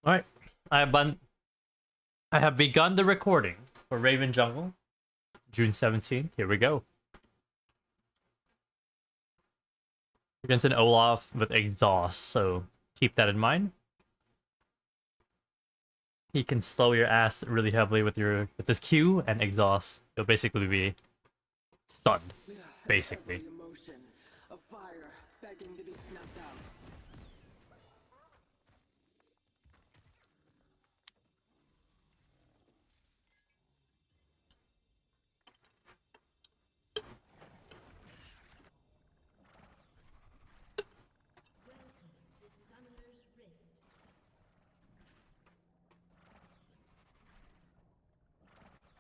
All right, I have begun the recording for Raven Jungle, June 17th. Here we go. Against an Olaf with exhaust, so keep that in mind. He can slow your ass really heavily with this Q and exhaust. You'll basically be stunned, basically.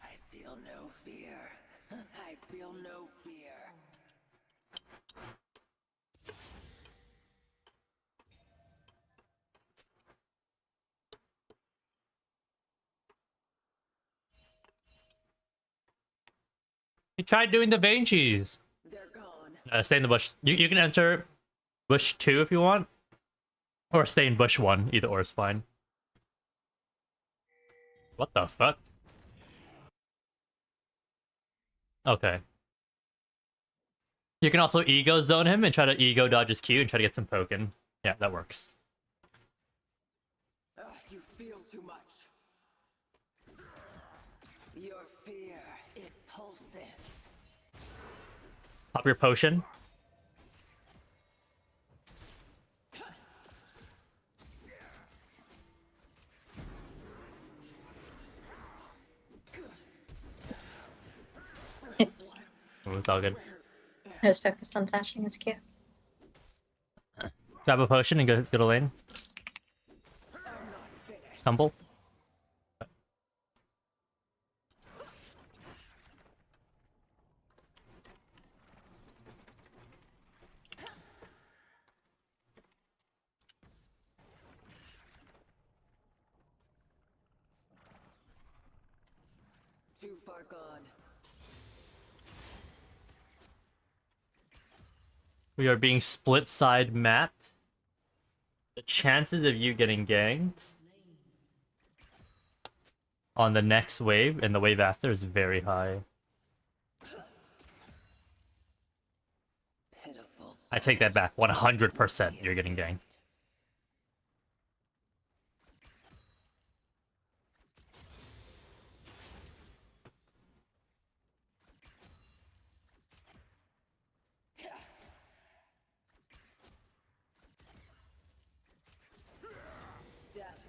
I feel no fear. I feel no fear. He tried doing the Vayne cheese. They're gone. Stay in the bush. You can enter bush 2 if you want, or stay in bush 1. Either or is fine. What the fuck? Okay. You can also ego zone him and try to ego dodge his Q and try to get some poking. Yeah, that works. You feel too much. Your fear, it pulses. Pop your potion. Oops. Oh, it's all good. I was focused on dashing his Q. Grab a potion and go to lane. Tumble. Too far gone. We are being split side mapped. The chances of you getting ganked on the next wave and the wave after is very high. Pitiful. I take that back. 100% you're getting ganked.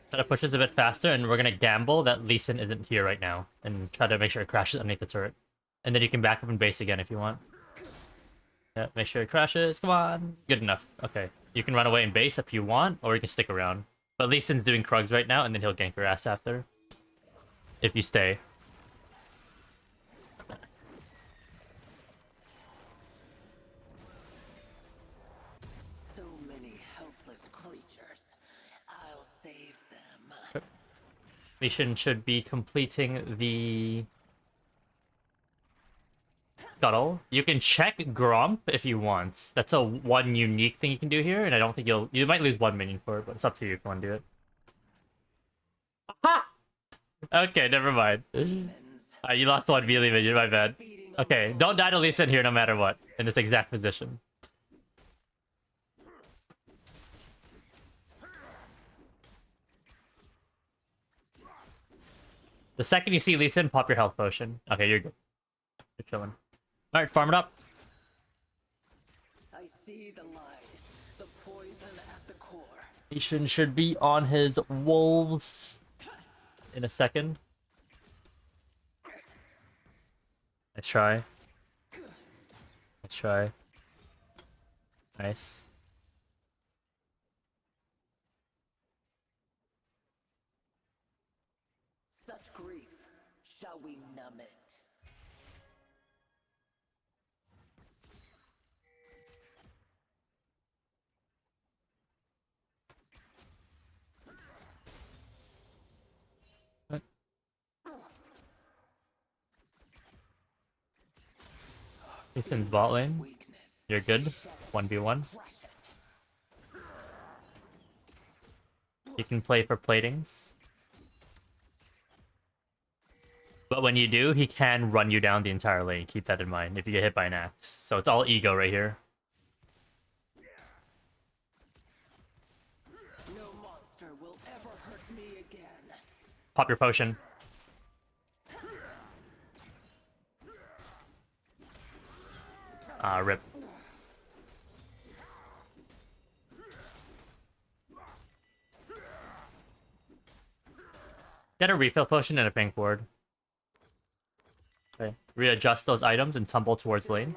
Try to push this a bit faster, and we're gonna gamble that Lee Sin isn't here right now, and try to make sure it crashes underneath the turret. And then you can back up and base again if you want. Yeah, make sure it crashes. Come on. Good enough. Okay. You can run away and base if you want, or you can stick around. But Lee Sin's doing Krugs right now, and then he'll gank your ass after. If you stay. So many helpless creatures. I'll save them. Lee Sin should be completing the scuttle. You can check Gromp if you want. That's a one unique thing you can do here, and I don't think you might lose one minion for it, but it's up to you if you want to do it. Ha! Okay, never mind. You lost one melee minion, my bad. Okay, don't die to Lee Sin here no matter what, in this exact position. The second you see Lee Sin, pop your health potion. Okay, you're good. You're chilling. Alright, farm it up. I see the lies, the poison at the core. Lee Sin should be on his wolves in a second. Let's try. Let's try. Nice. Such grief, shall we numb it? Lee Sin's bot lane. Weakness. You're good. 1v1. You can play for platings. But when you do, he can run you down the entire lane. Keep that in mind if you get hit by an axe. So it's all ego right here. No monster will ever hurt me again. Pop your potion. Rip. Get a refill potion and a pink ward. Okay. Readjust those items and tumble towards lane.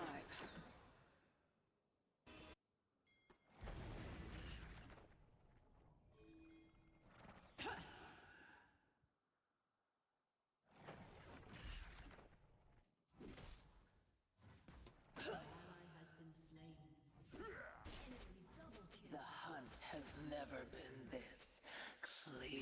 The hunt has never been this clear.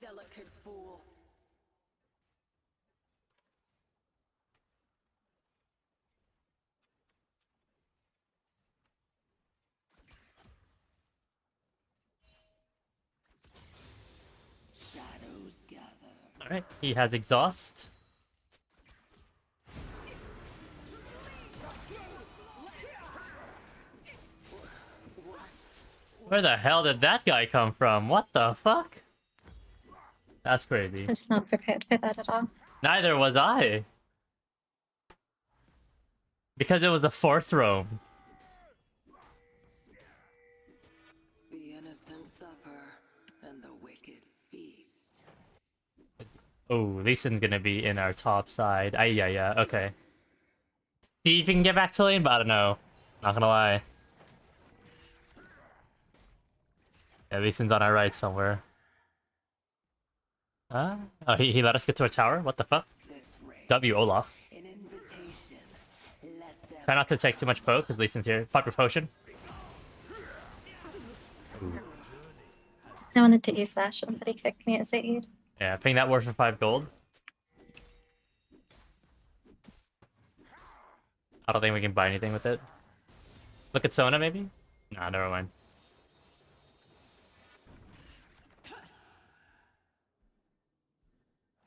Delicate fool. Shadows gather. Alright, he has exhaust. Where the hell did that guy come from? What the fuck? That's crazy. I was not prepared for that at all. Neither was I. Because it was a force roam. The innocent suffer, and the wicked feast. Oh, Lee Sin's gonna be in our top side. Yeah, okay. See if you can get back to lane, but I don't know. Not gonna lie. Yeah, Lee Sin's on our right somewhere. Oh, he let us get to a tower? What the fuck? This ring, W, Olaf. an invitation. Let them Try not to take too much poke, because Lee Sin's here. Pop your potion. I wanted to E-flash him, but he kicked me as I E'd. Yeah, paying that ward for 5 gold. I don't think we can buy anything with it. Look at Sona, maybe? Nah, never mind.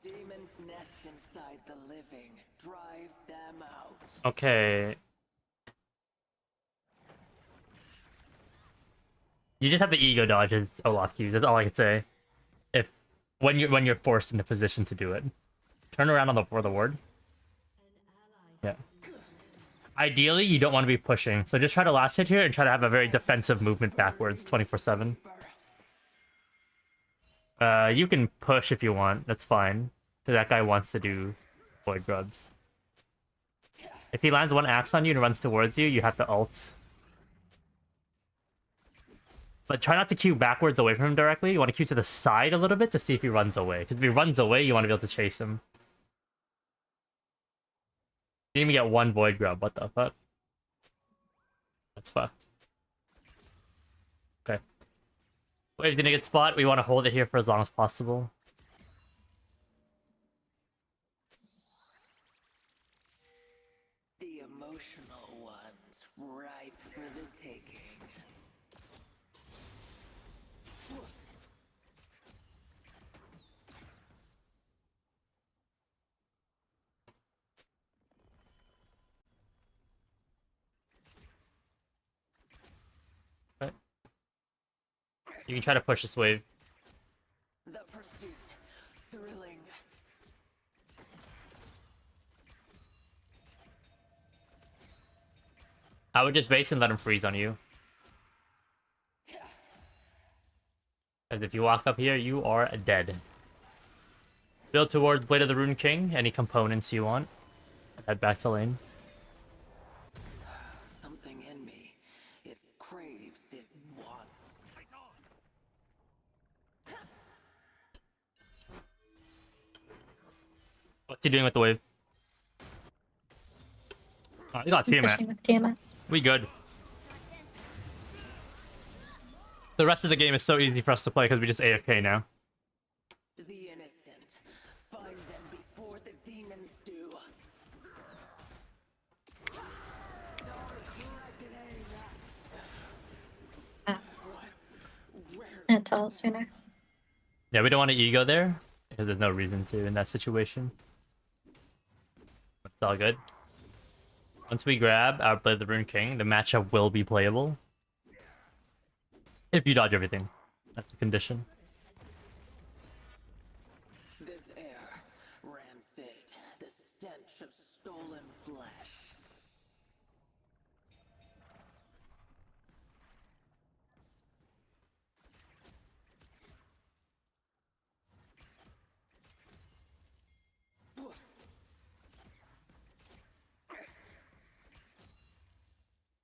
demons nest inside the living. Drive them out. Okay. You just have the ego dodges, Olaf Q. That's all I can say. If when you're forced in the position to do it, turn around on the for the ward. Yeah. Ideally, you don't want to be pushing, so just try to last hit here and try to have a very defensive movement backwards, 24/7. You can push if you want. That's fine. Because that guy wants to do void grubs. If he lands one axe on you and runs towards you, you have to ult. But try not to Q backwards away from him directly. You want to Q to the side a little bit to see if he runs away. Because if he runs away, you want to be able to chase him. You didn't even get one void grub. What the fuck? That's fucked. Okay. Wave's in a good spot. We want to hold it here for as long as possible. The emotional ones, ripe for the taking. You can try to push this wave. The pursuit, thrilling. I would just base and let him freeze on you. Because if you walk up here, you are dead. Build towards Blade of the Rune King. Any components you want. Head back to lane. Something in me. It craves, it wants. What's he doing with the wave? Oh, you got I'm Tiamat. pushing with Tiamat. We good. The rest of the game is so easy for us to play because we just AFK now. The innocent. Find them before the demons do. Ah. And tell us sooner. Yeah, we don't want to ego there because there's no reason to in that situation. It's all good. Once we grab outplay the Rune King, the matchup will be playable. If you dodge everything. That's the condition. This air, rancid, the stench of stolen flesh.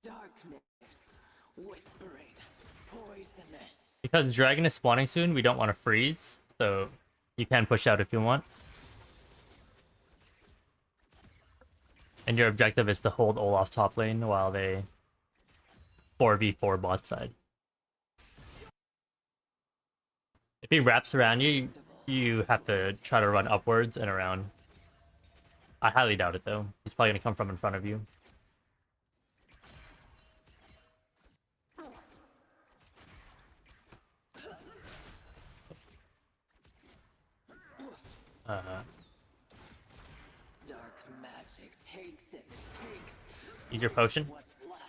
Darkness, whispering, poisonous. Because Dragon is spawning soon, we don't want to freeze. So you can push out if you want. And your objective is to hold Olaf top lane while they 4v4 bot side. If he wraps around you, you have to try to run upwards and around. I highly doubt it though. He's probably gonna come from in front of you. Dark magic takes it, takes Use your potion. what's left.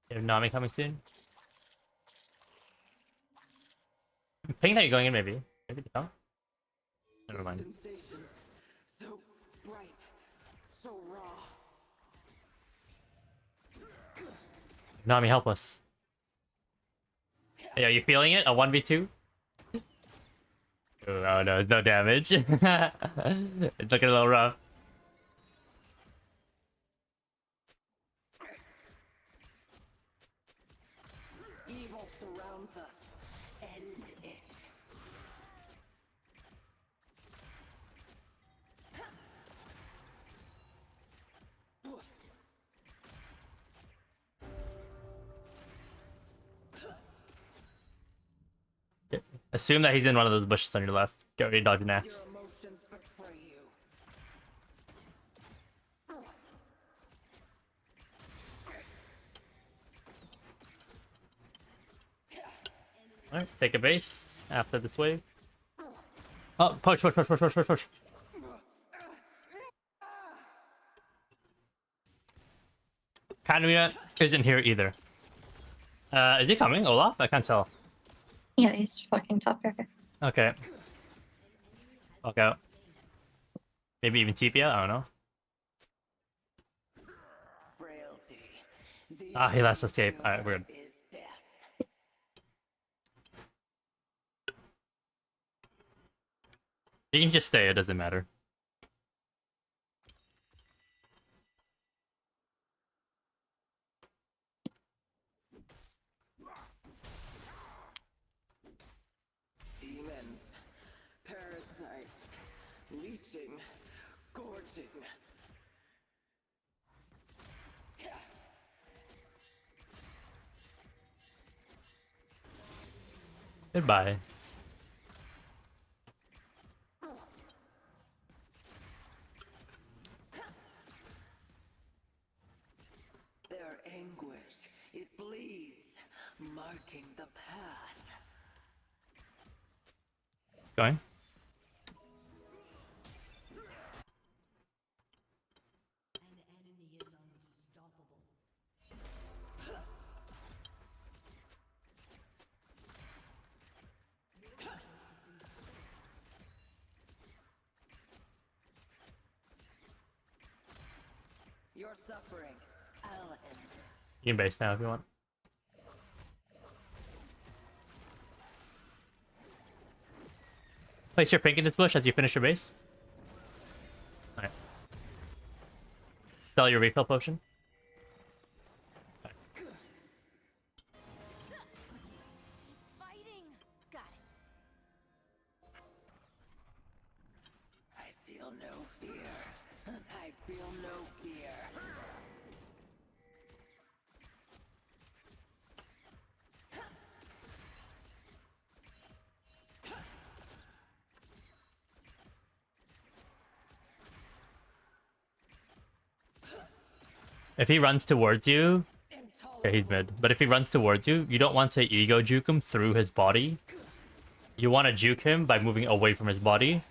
You have Nami coming soon. Ping that you're going in maybe. Maybe they don't. Never mind. Sensations, so bright, so raw. Nami, help us. Hey, are you feeling it? A 1v2? Oh no, it's no damage. It's looking a little rough. Evil surrounds us. End it. Assume that he's in one of those bushes on your left. Get ready to dodge an axe. Your emotions betray you. Alright, take a base after this wave. Oh, push, push, push, push, push, push, push. Kanuya isn't here either. Is he coming, Olaf? I can't tell. Yeah, he's fucking top river. Okay. Fuck out. Maybe even TP out? I don't know. Frailty. The Ah, he lets us escape. Alright, we're good. is death. You can just stay, it doesn't matter. Demons, parasites, leeching, gorging. Goodbye. Their anguish, it bleeds, marking the path. Going. Your suffering, I'll end it. You can base now if you want. Place your pink in this bush as you finish your base. Alright. Sell your refill potion. If he runs towards you, yeah, he's mid. But if he runs towards you, you don't want to ego juke him through his body. You want to juke him by moving away from his body,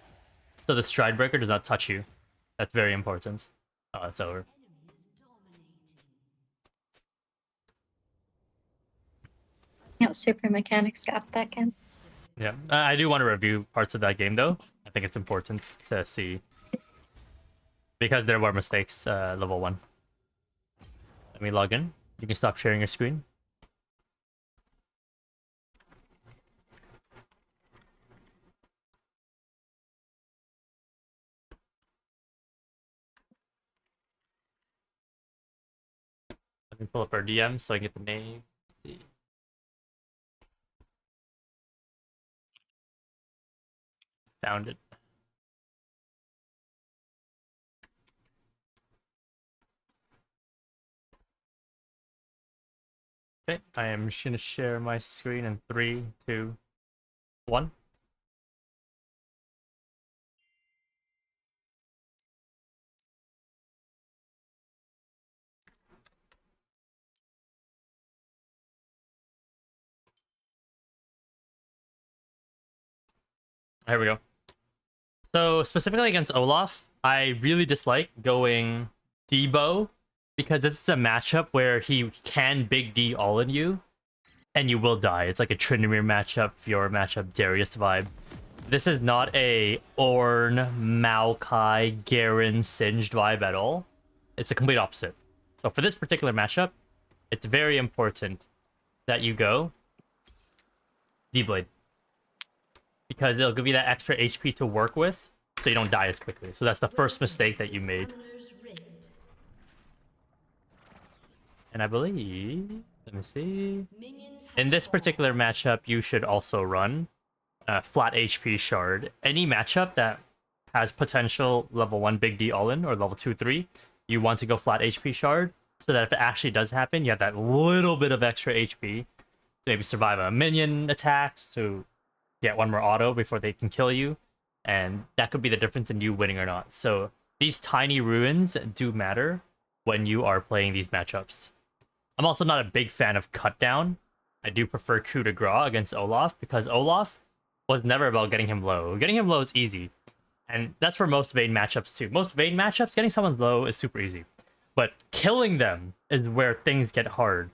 so the stride breaker does not touch you. That's very important. Oh, it's over. Yeah, super mechanics got that game. Yeah, I do want to review parts of that game though. I think it's important to see because there were mistakes. Level 1. Let me log in. You can stop sharing your screen. Let me pull up our DM so I can get the name. Let's see. Found it. Okay, I am just gonna share my screen in 3, 2, 1. Here we go. So specifically against Olaf, I really dislike going Debo because this is a matchup where he can big D all in you, and you will die. It's like a Tryndamere matchup, Fiora matchup, Darius vibe. This is not a Ornn, Maokai, Garen, Singed vibe at all. It's the complete opposite. So for this particular matchup, it's very important that you go D-Blade, because it'll give you that extra HP to work with, so you don't die as quickly. So that's the first mistake that you made. And I believe, let me see. In this particular matchup, you should also run flat HP shard. Any matchup that has potential level 1 big D all-in or level 2, 3, you want to go flat HP shard, so that if it actually does happen, you have that little bit of extra HP to maybe survive a minion attacks, to get one more auto before they can kill you, and that could be the difference in you winning or not. So these tiny ruins do matter when you are playing these matchups. I'm also not a big fan of cut down. I do prefer coup de grace against Olaf, because Olaf was never about getting him low. Getting him low is easy, and that's for most Vayne matchups too. Most Vayne matchups, getting someone low is super easy, but killing them is where things get hard.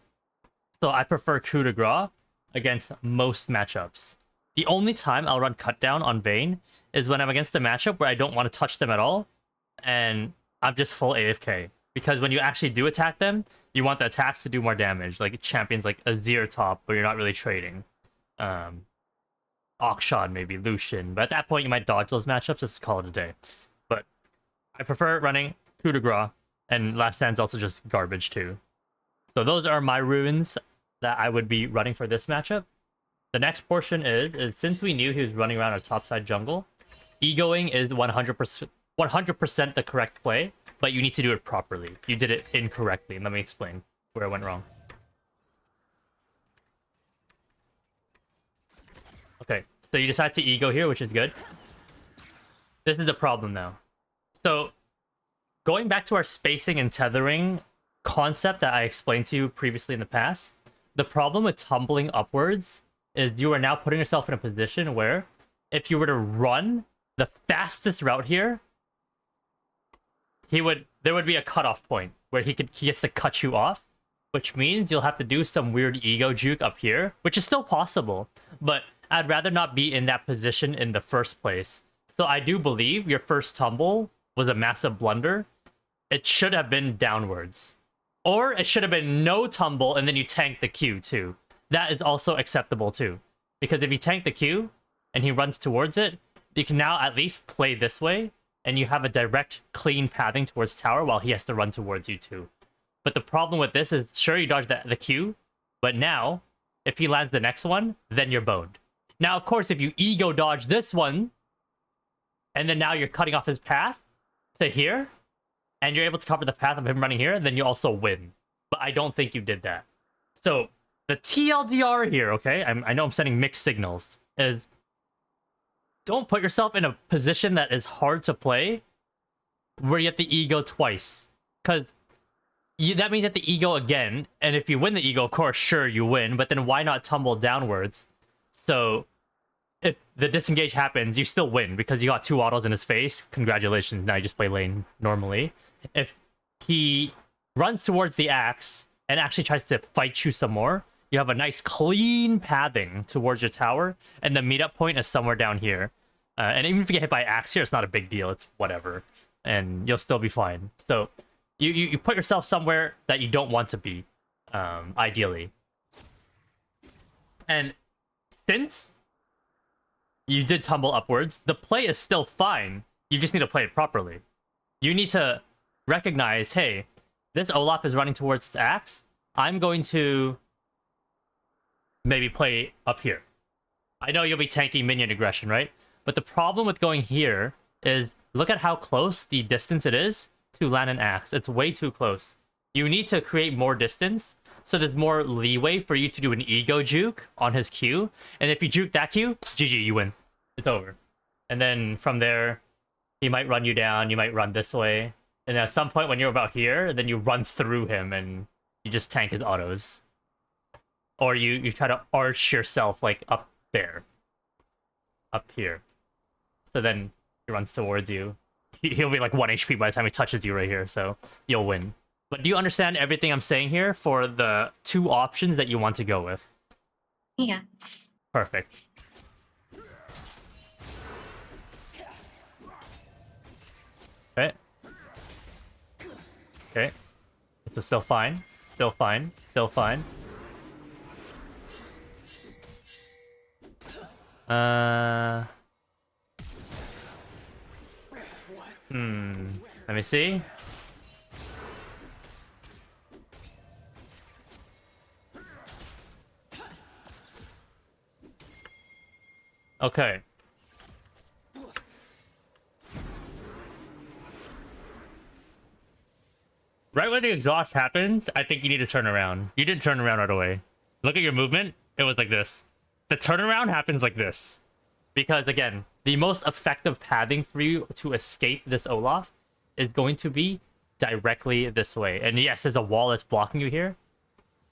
So I prefer coup de grace against most matchups. The only time I'll run cut down on Vayne is when I'm against a matchup where I don't want to touch them at all, and I'm just full AFK. Because when you actually do attack them, you want the attacks to do more damage, like champions like Azir top, where you're not really trading. Akshan, maybe Lucian, but at that point you might dodge those matchups, just call it a day. But I prefer running coup de grace, and Last Stand's also just garbage too. So those are my ruins that I would be running for this matchup. The next portion is since we knew he was running around a topside jungle, egoing is 100% the correct play, but you need to do it properly. You did it incorrectly. Let me explain where I went wrong. Okay, so you decide to ego here, which is good. This is the problem now. So going back to our spacing and tethering concept that I explained to you previously in the past, the problem with tumbling upwards is you are now putting yourself in a position where if you were to run the fastest route here, there would be a cutoff point where he gets to cut you off, which means you'll have to do some weird ego juke up here, which is still possible, but I'd rather not be in that position in the first place. So I do believe your first tumble was a massive blunder. It should have been downwards. Or it should have been no tumble and then you tank the Q too. That is also acceptable too. Because if you tank the Q and he runs towards it, you can now at least play this way and you have a direct, clean pathing towards tower while he has to run towards you too. But the problem with this is, sure, you dodge the Q, but now, if he lands the next one, then you're boned. Now, of course, if you ego dodge this one, and then now you're cutting off his path to here, and you're able to cover the path of him running here, then you also win. But I don't think you did that. So, the TLDR here, okay, I know I'm sending mixed signals, is don't put yourself in a position that is hard to play, where you have to ego twice. Because that means you have to ego again, and if you win the ego, of course, sure, you win, but then why not tumble downwards? So if the disengage happens, you still win because you got 2 autos in his face. Congratulations, now you just play lane normally. If he runs towards the axe and actually tries to fight you some more, you have a nice clean pathing towards your tower, and the meetup point is somewhere down here. And even if you get hit by axe here, it's not a big deal. It's whatever, and you'll still be fine. So you put yourself somewhere that you don't want to be, ideally. And since you did tumble upwards, the play is still fine. You just need to play it properly. You need to recognize, hey, this Olaf is running towards this axe. I'm going to maybe play up here. I know you'll be tanking minion aggression, right? But the problem with going here is look at how close the distance it is to land an axe. It's way too close. You need to create more distance so there's more leeway for you to do an ego juke on his Q. And if you juke that Q, GG, you win. It's over. And then from there, he might run you down. You might run this way. And at some point when you're about here, then you run through him and you just tank his autos. Or you try to arch yourself like up there. Up here. So then he runs towards you. He'll be like 1 HP by the time he touches you right here, so you'll win. But do you understand everything I'm saying here for the 2 options that you want to go with? Yeah. Perfect. Okay. Okay. This is still fine. Still fine. Still fine. Let me see. Okay. Right when the exhaust happens, I think you need to turn around. You didn't turn around right away. Look at your movement. It was like this. The turnaround happens like this. Because, again, the most effective pathing for you to escape this Olaf is going to be directly this way. And yes, there's a wall that's blocking you here.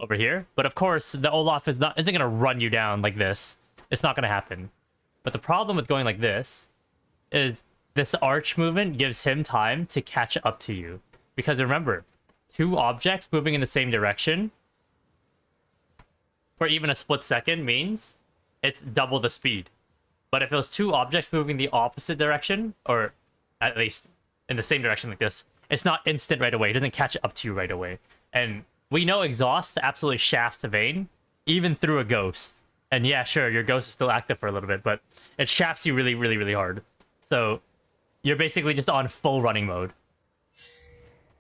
Over here. But of course, the Olaf isn't going to run you down like this. It's not going to happen. But the problem with going like this is this arch movement gives him time to catch up to you. Because remember, 2 objects moving in the same direction for even a split second means it's double the speed. But if it was 2 objects moving the opposite direction, or at least in the same direction like this, it's not instant right away. It doesn't catch up to you right away. And we know exhaust absolutely shafts a Vayne, even through a ghost. And yeah, sure, your ghost is still active for a little bit, but it shafts you really, really, really hard. So you're basically just on full running mode.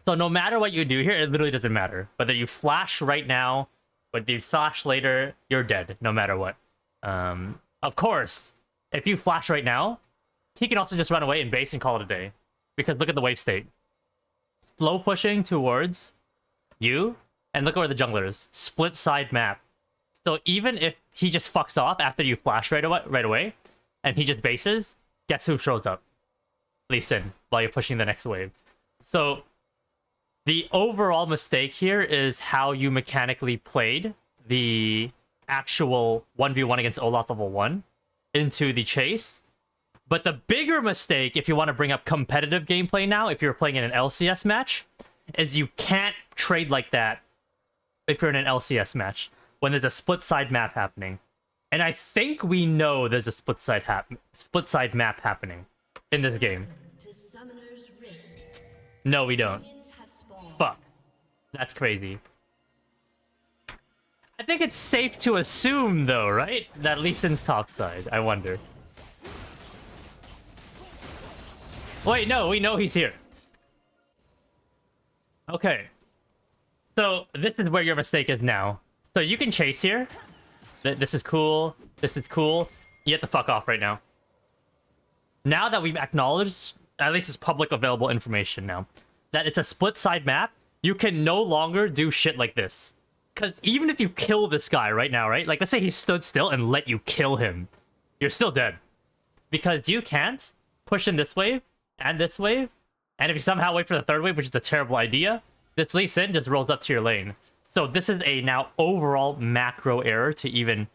So no matter what you do here, it literally doesn't matter. Whether you flash right now, whether you flash later, you're dead, no matter what. Of course, if you flash right now, he can also just run away and base and call it a day. Because look at the wave state. Slow pushing towards you, and look at where the jungler is. Split side map. So even if he just fucks off after you flash right away, and he just bases, guess who shows up? Lee Sin, while you're pushing the next wave. So the overall mistake here is how you mechanically played the actual 1v1 against Olaf level 1 into the chase. But the bigger mistake, if you want to bring up competitive gameplay now, if you're playing in an LCS match, is you can't trade like that if you're in an LCS match when there's a split side map happening. And I think we know there's a split side map happening in this game. No, we don't. Fuck. That's crazy. I think it's safe to assume, though, right? That Lee Sin's topside. I wonder. Wait, no, we know he's here. Okay. So, this is where your mistake is now. So, you can chase here. This is cool. This is cool. You have to fuck off right now. Now that we've acknowledged, at least it's public available information now, that it's a split side map, you can no longer do shit like this. Because even if you kill this guy right now, right? Like, let's say he stood still and let you kill him. You're still dead. Because you can't push in this wave and this wave. And if you somehow wait for the third wave, which is a terrible idea, this Lee Sin just rolls up to your lane. So this is a now overall macro error to even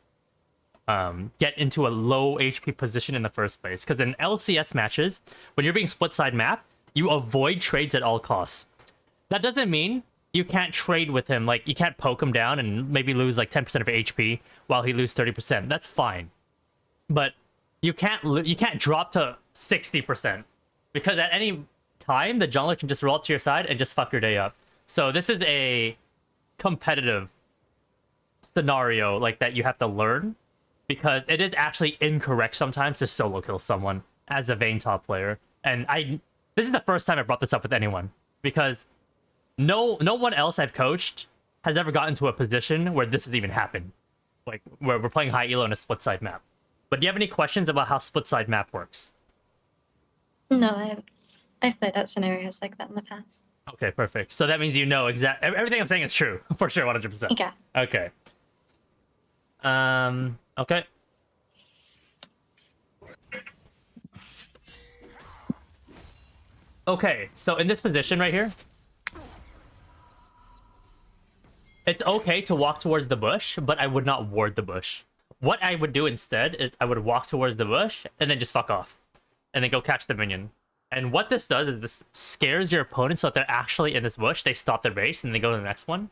get into a low HP position in the first place. Because in LCS matches, when you're being split side map, you avoid trades at all costs. That doesn't mean you can't trade with him. Like, you can't poke him down and maybe lose like 10% of HP while he loses 30%. That's fine. But you can't drop to 60%. Because at any time, the jungler can just roll up to your side and just fuck your day up. So this is a competitive scenario like that you have to learn, because it is actually incorrect sometimes to solo kill someone as a Vayne top player. And this is the first time I brought this up with anyone, because no one else I've coached has ever gotten to a position where this has even happened, like where we're playing high elo in a split side map. But do you have any questions about how split side map works? No, I've played out scenarios like that in the past. Okay, perfect. So that means you know everything I'm saying is true for sure, 100%. Yeah. Okay. Okay. Okay, so in this position right here, it's okay to walk towards the bush, but I would not ward the bush. What I would do instead is I would walk towards the bush and then just fuck off. And then go catch the minion. And what this does is this scares your opponent, so if they're actually in this bush, they stop their base and they go to the next one.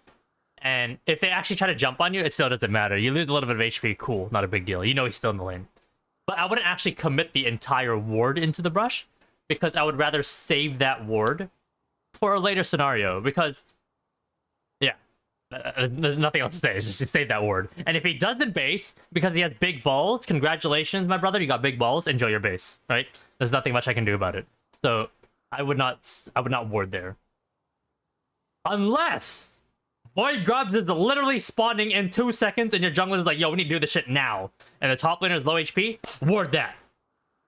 And if they actually try to jump on you, it still doesn't matter. You lose a little bit of HP, cool, not a big deal. You know he's still in the lane. But I wouldn't actually commit the entire ward into the brush, because I would rather save that ward for a later scenario, because, yeah, there's nothing else to say. It's just to save that ward. And if he doesn't base, because he has big balls, congratulations, my brother, you got big balls, enjoy your base, right? There's nothing much I can do about it. So I would not ward there. Unless Void Grubs is literally spawning in 2 seconds and your jungler is like, yo, we need to do this shit now. And the top laner is low HP, ward that.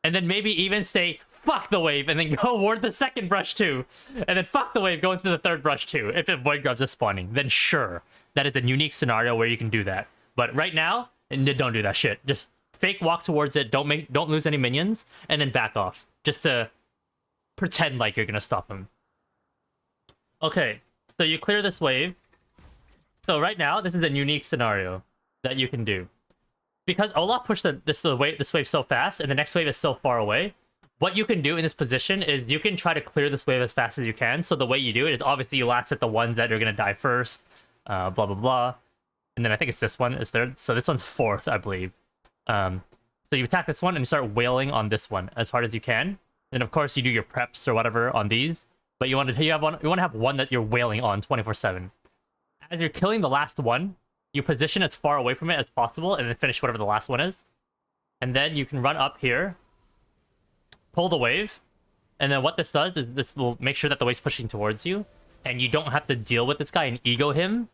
And then maybe even say, fuck the wave, and then go ward the second brush too. And then fuck the wave, go into the third brush too. If Void Grubs is spawning, then sure. That is a unique scenario where you can do that. But right now, don't do that shit. Just fake walk towards it, don't lose any minions, and then back off. Just to pretend like you're gonna stop him. Okay, so you clear this wave. So right now, this is a unique scenario that you can do. Because Olaf pushed this wave so fast, and the next wave is so far away, what you can do in this position is you can try to clear this wave as fast as you can. So the way you do it is obviously you last at the ones that are gonna die first, blah blah blah. And then I think it's this one is third. So this one's fourth, I believe. So you attack this one and you start wailing on this one as hard as you can. And of course, you do your preps or whatever on these, but you want to have one that you're wailing on 24/7. As you're killing the last one, you position as far away from it as possible, and then finish whatever the last one is. And then you can run up here, pull the wave, and then what this does is this will make sure that the wave's pushing towards you, and you don't have to deal with this guy and ego him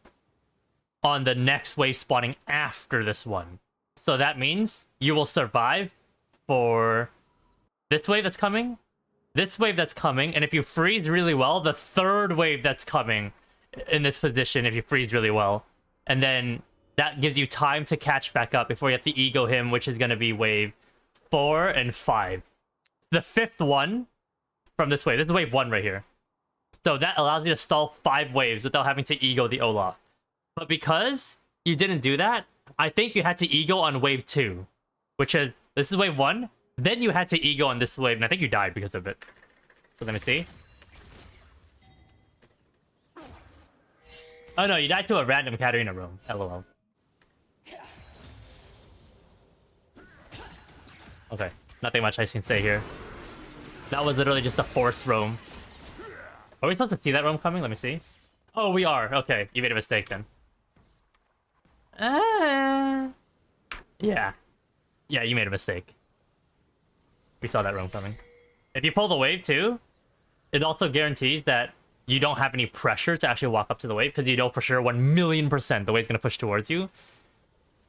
on the next wave spawning after this one. So that means you will survive for this wave that's coming, this wave that's coming, and if you freeze really well, the third wave that's coming in this position, if you freeze really well. And then that gives you time to catch back up before you have to ego him, which is going to be wave 4 and 5. The fifth one from this wave, this is wave 1 right here. So that allows you to stall 5 waves without having to ego the Olaf. But because you didn't do that, I think you had to ego on wave 2, which is, this is wave 1. Then you had to ego on this wave, and I think you died because of it. So let me see. Oh no, you died to a random Katarina roam. LOL. Okay, nothing much I can say here. That was literally just a forced roam. Are we supposed to see that roam coming? Let me see. Oh, we are. Okay, you made a mistake then. Yeah. Yeah, you made a mistake. We saw that roam coming. If you pull the wave too, it also guarantees that you don't have any pressure to actually walk up to the wave, because you know for sure 1,000,000% the wave's going to push towards you.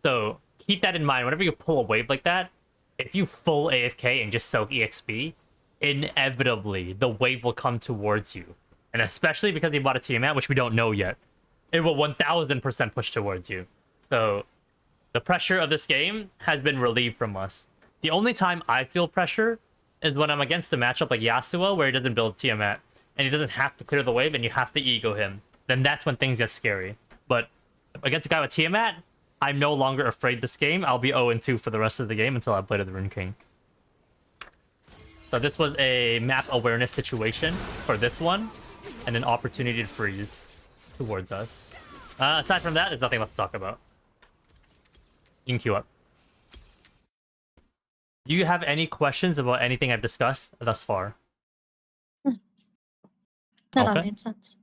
So keep that in mind. Whenever you pull a wave like that, if you full AFK and just soak EXP, inevitably the wave will come towards you. And especially because you bought a Tiamat, which we don't know yet, it will 1,000% push towards you. So the pressure of this game has been relieved from us. The only time I feel pressure is when I'm against a matchup like Yasuo, where he doesn't build Tiamat, and he doesn't have to clear the wave, and you have to ego him. then that's when things get scary. But against a guy with Tiamat, I'm no longer afraid this game. I'll be 0-2 for the rest of the game until I play to the Rune King. So this was a map awareness situation for this one, and an opportunity to freeze towards us. Aside from that, there's nothing left to talk about. You can queue up. Do you have any questions about anything I've discussed thus far? That all Okay. made sense.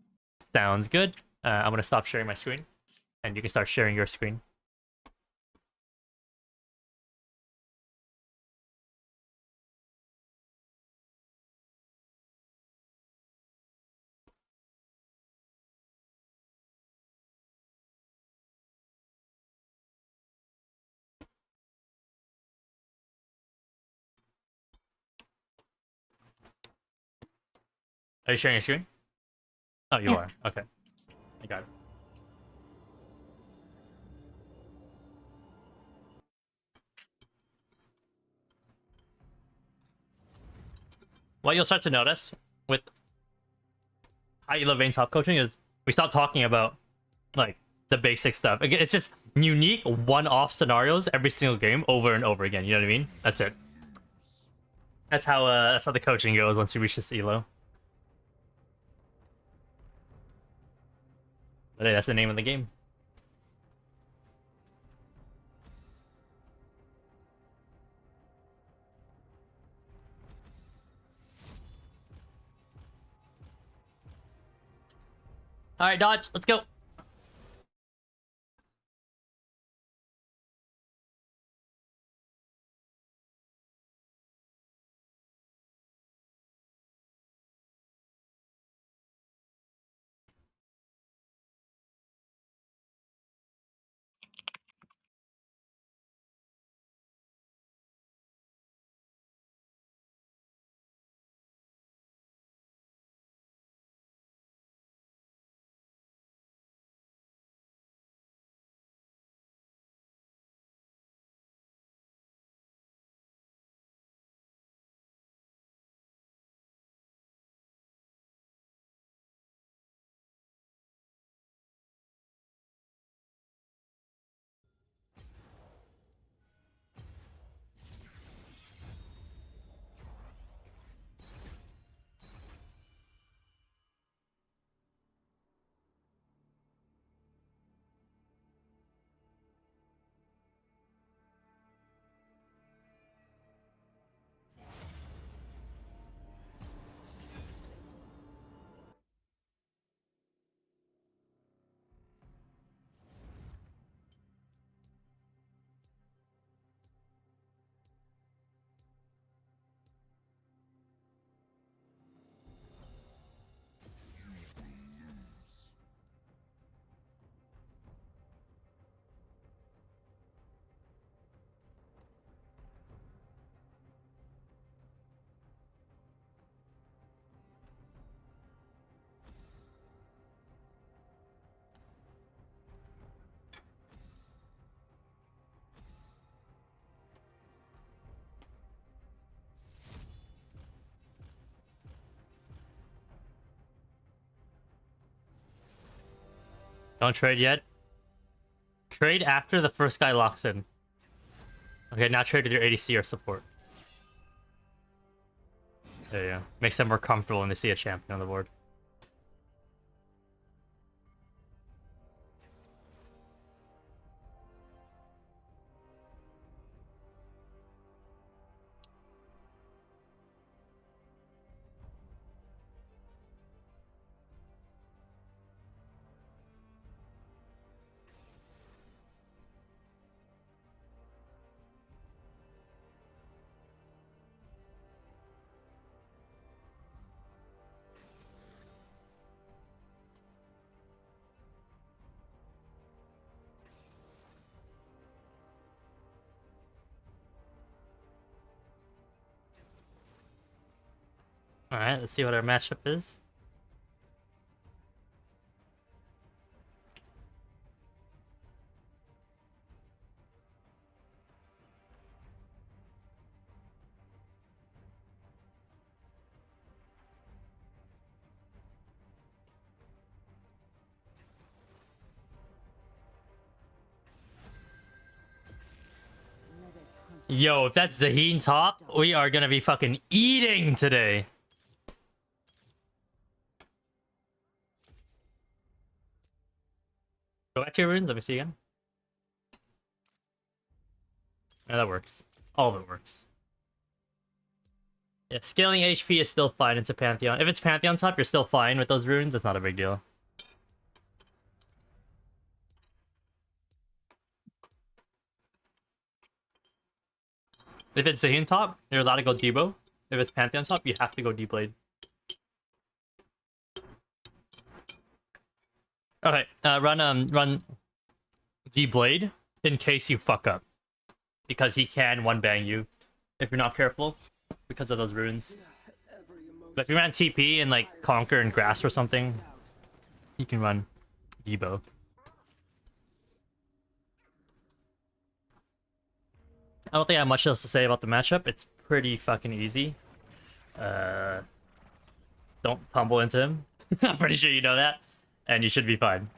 Sounds good. I'm going to stop sharing my screen, and you can start sharing your screen. Are you sharing your screen? Oh, you Yeah. are. Okay. I got it. What you'll start to notice with high elo Vayne top coaching is we stop talking about like the basic stuff. Again, it's just unique one-off scenarios every single game over and over again. You know what I mean? That's it. That's how the coaching goes once you reach this elo. But hey, that's the name of the game. All right, Dodge, let's go. Don't trade yet. Trade after the first guy locks in. Okay, now trade with your ADC or support. There you go. Makes them more comfortable when they see a champion on the board. Alright, let's see what our matchup is. Yo, if that's Zaheen top, we are gonna be fucking eating today. Go back to your runes. Let me see again. Yeah, that works. All of it works. Yeah, scaling HP is still fine into Pantheon. If it's Pantheon top, you're still fine with those runes. It's not a big deal. If it's Zaheen top, you're allowed to go Debo. If it's Pantheon top, you have to go D-Blade. Okay, run D-Blade in case you fuck up. Because he can one-bang you if you're not careful because of those runes. But if you ran TP and like Conquer and Grass or something, you can run Debo. I don't think I have much else to say about the matchup. It's pretty fucking easy. Don't tumble into him. I'm pretty sure you know that. And you should be fine.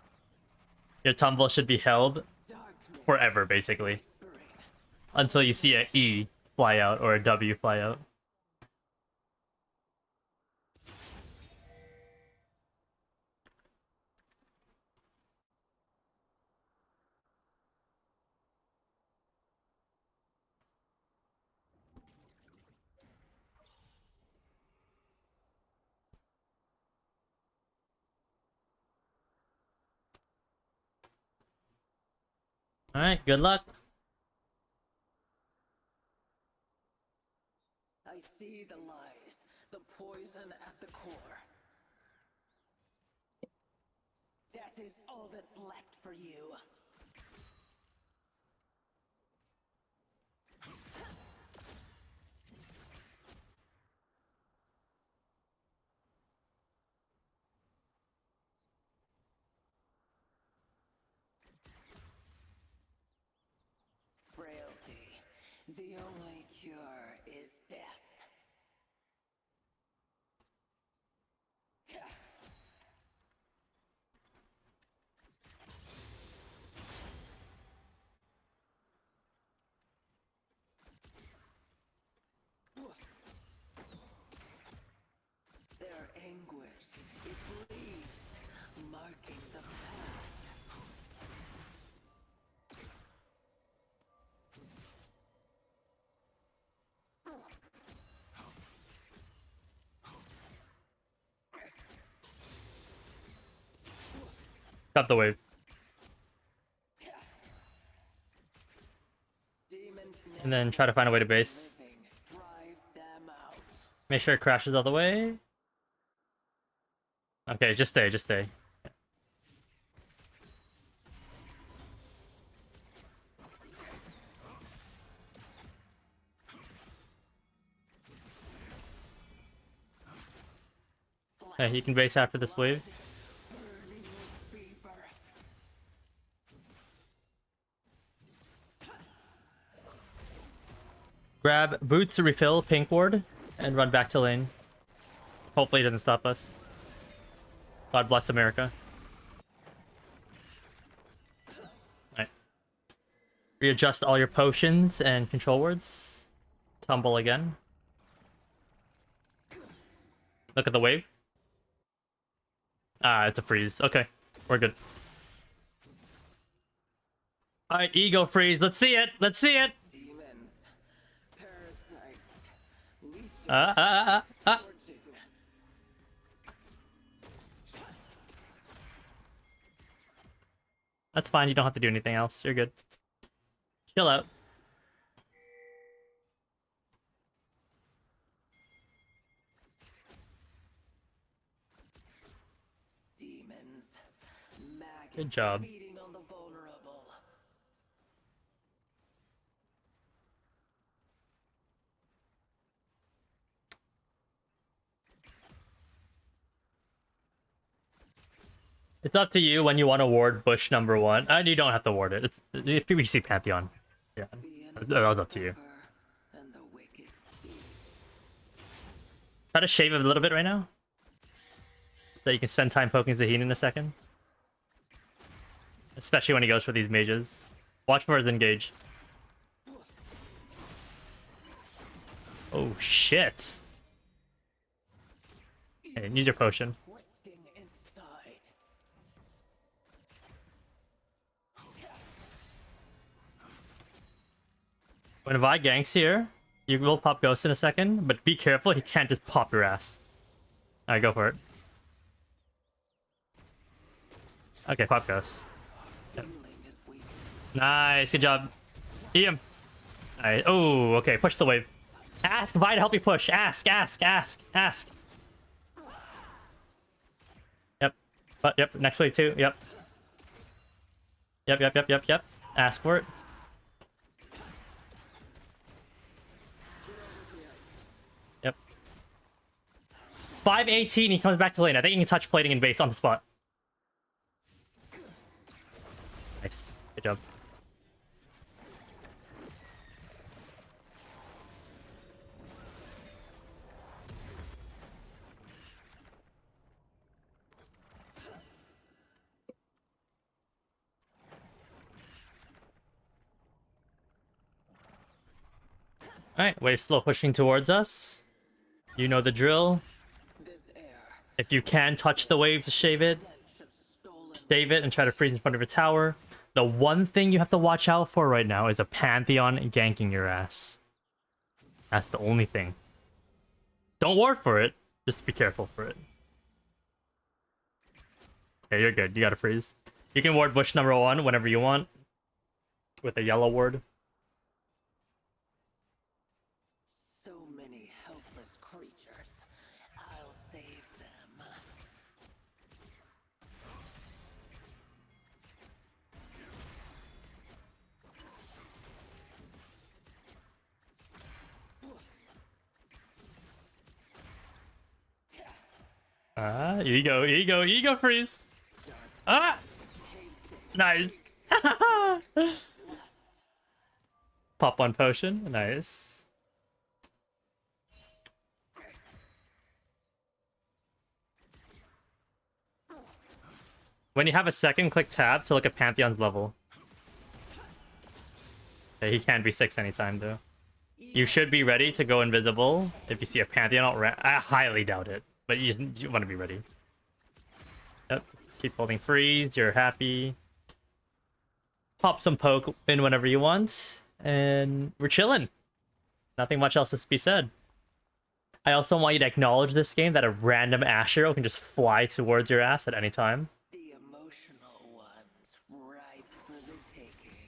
Your tumble should be held forever, basically. Until you see an E fly out or a W fly out. Alright, good luck. I see the lies, the poison at the core. Death is all that's left for you. Frailty. The only cure is death. Their anguish, it bleeds, marking the path. Cut the wave. Demons And then try to find a way to base. living, drive them out. Make sure it crashes all the way. Okay, just stay, just stay. Yeah, you can base after this wave. Burning with fever. Grab boots to refill pink ward and run back to lane. Hopefully it doesn't stop us. God bless America. Alright. Readjust all your potions and control words. Tumble again. Look at the wave. Ah, it's a freeze. Okay, we're good. Alright, ego freeze. Let's see it. Let's see it. Demons, parasites, lethal Ah. forging. That's fine. You don't have to do anything else. You're good. Chill out. Demons, maggots Good job. feeding on the vulnerable. It's up to you when you want to ward bush number 1. And you don't have to ward it. It's PvC Pantheon. Yeah, that was up to you. And the wicked Try to shave it a little bit right now. So that you can spend time poking Zaheen in a second. Especially when he goes for these mages. Watch for his engage. Oh shit. Hey, use your potion. Twisting inside. When Vi ganks here, you will pop Ghost in a second, but be careful, he can't just pop your ass. Alright, go for it. Okay, pop Ghost. Yep. Nice, good job. Eat him. Nice. Oh, okay, push the wave. Ask Vi to help you push. Ask. Yep. But yep, next wave too. Yep. Yep. Ask for it. Yep. 518, he comes back to lane. I think you can touch plating and base on the spot. Nice. Good job. Alright, wave slow pushing towards us. You know the drill. This air. If you can touch the wave to shave it, Stench of stolen. save it and try to freeze in front of a tower. The one thing you have to watch out for right now is a Pantheon ganking your ass. That's the only thing. Don't ward for it, just be careful for it. Okay, you're good. You gotta freeze. You can ward bush number 1 whenever you want. With a yellow ward. So many helpless creatures. I'll save them. Ego freeze. Ah! Nice. Pop 1 potion. Nice. When you have a second, click tab to look at Pantheon's level. Okay, he can be 6 anytime, though. You should be ready to go invisible if you see a Pantheon out. I highly doubt it, but you want to be ready. Yep. Keep holding freeze. You're happy. Pop some poke in whenever you want. And we're chilling. Nothing much else to be said. I also want you to acknowledge this game that a random Ash hero can just fly towards your ass at any time. The emotional ones, ripe for the taking.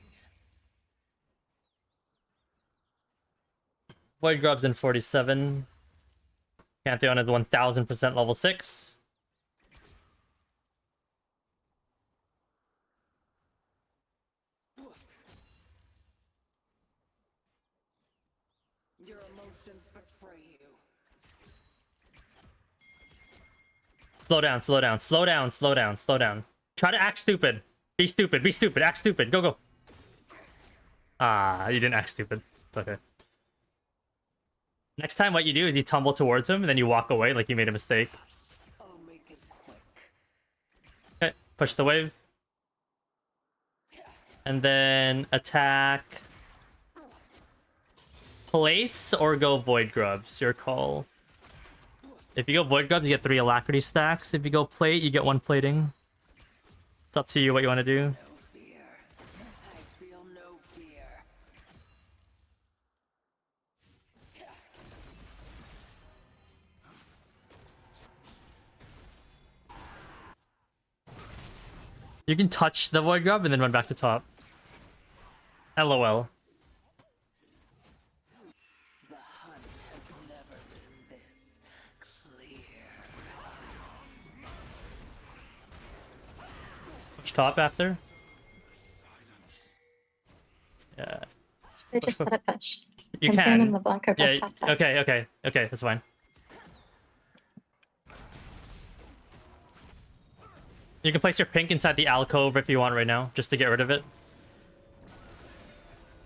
Void Grub's in 47. Pantheon is 1000% level 6. Your emotions betray you. Slow down. Try to act stupid. Be stupid. Act stupid. Go. Ah, you didn't act stupid. It's okay. Next time what you do is you tumble towards him and then you walk away like you made a mistake. I'll make it quick. Okay, push the wave. And then attack plates or go Void Grubs. Your call. If you go Void Grubs, you get 3 Alacrity stacks. If you go plate, you get 1 plating. It's up to you what you want to do. No fear. I feel no fear. You can touch the Void Grub and then run back to top. LOL. The hunt has never been this clear. Push top after. Yeah. They just let it push. You Pantheon can. and LeBlanc are both Yeah, top side. okay, that's fine. You can place your pink inside the alcove if you want right now, just to get rid of it.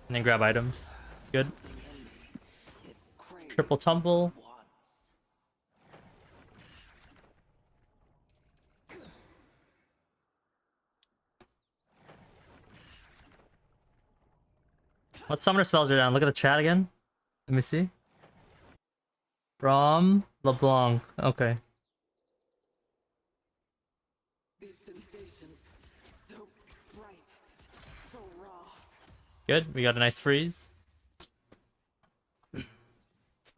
And then grab items. Good. It craves Triple tumble. once. What summoner spells are down? Look at the chat again. Let me see. From LeBlanc. Okay. These sensations, so bright, so raw. Good. We got a nice freeze.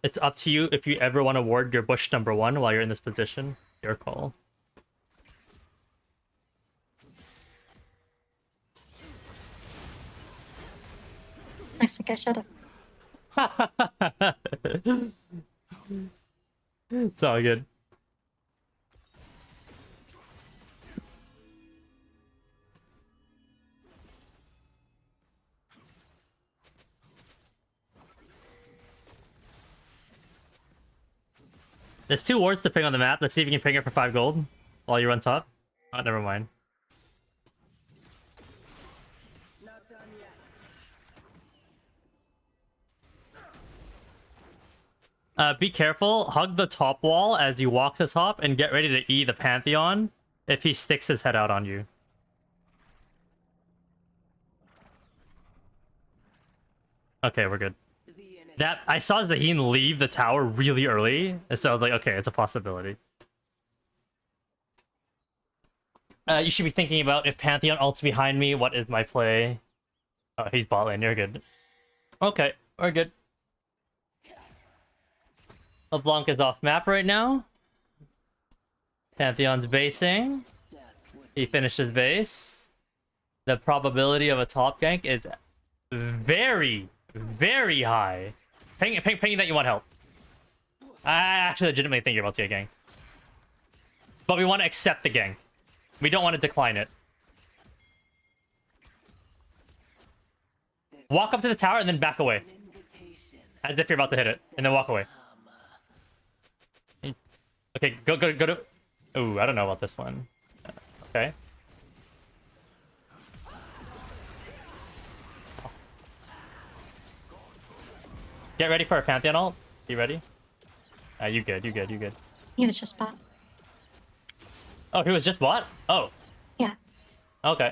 It's up to you if you ever want to ward your bush number 1 while you're in this position. Your call. Nice, think I should have. It's all good. There's 2 wards to ping on the map. Let's see if you can ping it for 5 gold while you run top. Oh, never mind. Not done yet. Be careful. Hug the top wall as you walk to top and get ready to E the Pantheon if he sticks his head out on you. Okay, we're good. That I saw Zaheen leave the tower really early, and so I was like, okay, it's a possibility. You should be thinking about if Pantheon ults behind me, what is my play? Oh, he's bot lane, you're good. Okay, we're good. LeBlanc is off map right now. Pantheon's basing. He finished his base. The probability of a top gank is very, very high. Ping that you want help. I actually legitimately think you're about to get ganked. But we want to accept the gank. We don't want to decline it. Walk up to the tower and then back away. As if you're about to hit it. And then walk away. Okay, go to... Ooh, I don't know about this one. Okay. Get ready for a Pantheon ult. You ready? You good. He was just bot. Oh, he was just bot? Oh. Yeah. Okay.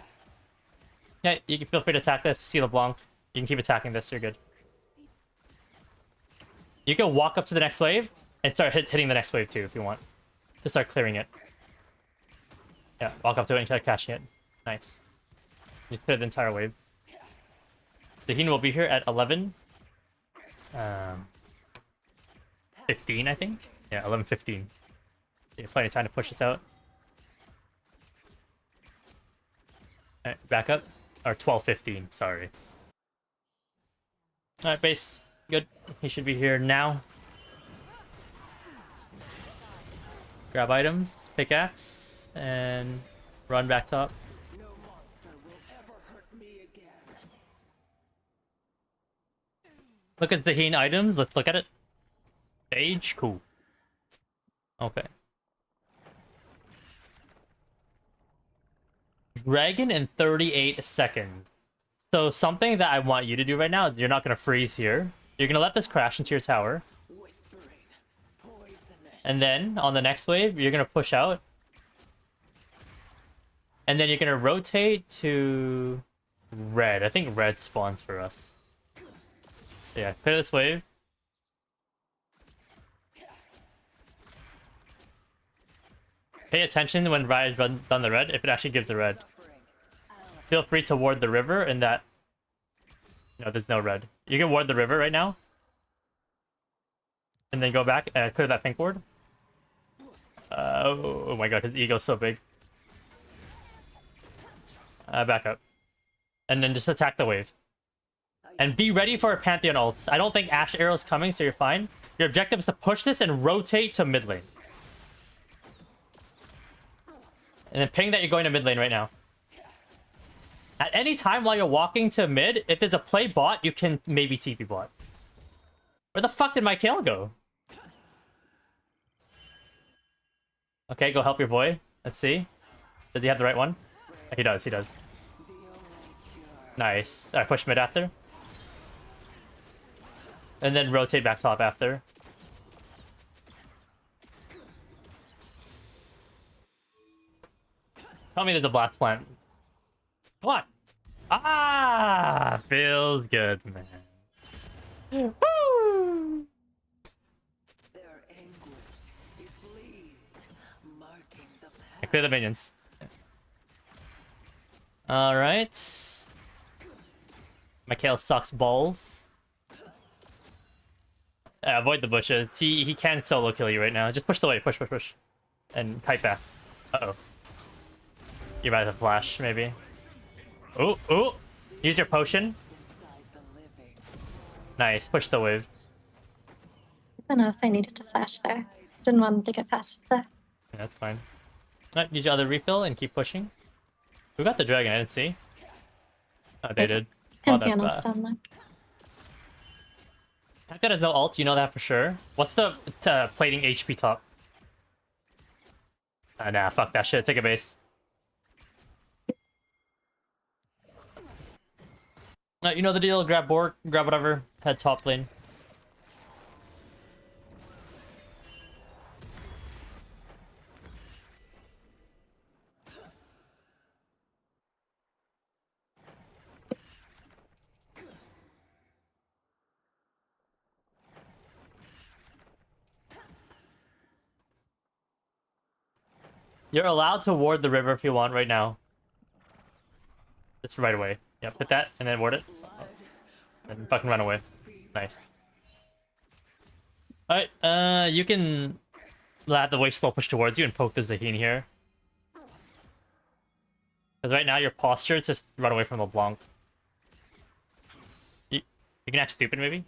Yeah, you can feel free to attack this. See LeBlanc. You can keep attacking this. You're good. You can walk up to the next wave and start hitting the next wave too if you want. To start clearing it. Yeah, walk up to it and start catching it. Nice. Just clear the entire wave. The Heen will be here at 11. 15, I think. Yeah, 11:15. So you have plenty of time to push this out. Alright, back up. Or 12:15, sorry. Alright, base. Good. He should be here now. Grab items, pickaxe, and run back top. No monster will ever hurt me again. Look at Zaheen items. Let's look at it. Age, cool. Okay. Dragon in 38 seconds. So something that I want you to do right now is you're not going to freeze here. You're going to let this crash into your tower. Whispering, poisonous. And then on the next wave, you're going to push out. And then you're going to rotate to red. I think red spawns for us. Yeah, clear this wave. Pay attention when Riot's run down the red, if it actually gives the red. Feel free to ward the river in that... No, there's no red. You can ward the river right now. And then go back, clear that pink ward. Oh my god, his ego's so big. Back up. And then just attack the wave. And be ready for a Pantheon ult. I don't think Ash Arrow's coming, so you're fine. Your objective is to push this and rotate to mid lane. And then ping that you're going to mid lane right now. At any time while you're walking to mid, if there's a play bot, you can maybe TP bot. Where the fuck did my kill go? Okay, go help your boy. Let's see. Does he have the right one? He does, he does. Nice. Alright, push mid after. And then rotate back top after. Tell me there's a blast plant. Come on. Ah, feels good, man. Woo! There Clear the minions. Alright. Mikhail sucks balls. Avoid the bushes. He can solo kill you right now. Just push the way. Push, push, push. And kite back. Uh-oh. You might have flash, maybe. Ooh, ooh! Use your potion. Nice. Push the wave. I don't know if I needed to flash there. Didn't want to get passive there. Yeah, that's fine. Alright, use your other refill and keep pushing. Who got the dragon? I didn't see. Oh, they did. Oh, Pantheon ult's down there. Pantheon has no ult, you know that for sure. What's the plating HP top? Nah, fuck that shit. Take a base. You know the deal. Grab Borg, grab whatever. Head top lane. You're allowed to ward the river if you want right now. Just right away. Yeah, put that and then ward it. Oh. And fucking run away. Nice. Alright, you can let the wave slow push towards you and poke the Zaheen here. Because right now your posture is just run away from the Blanc. You can act stupid maybe?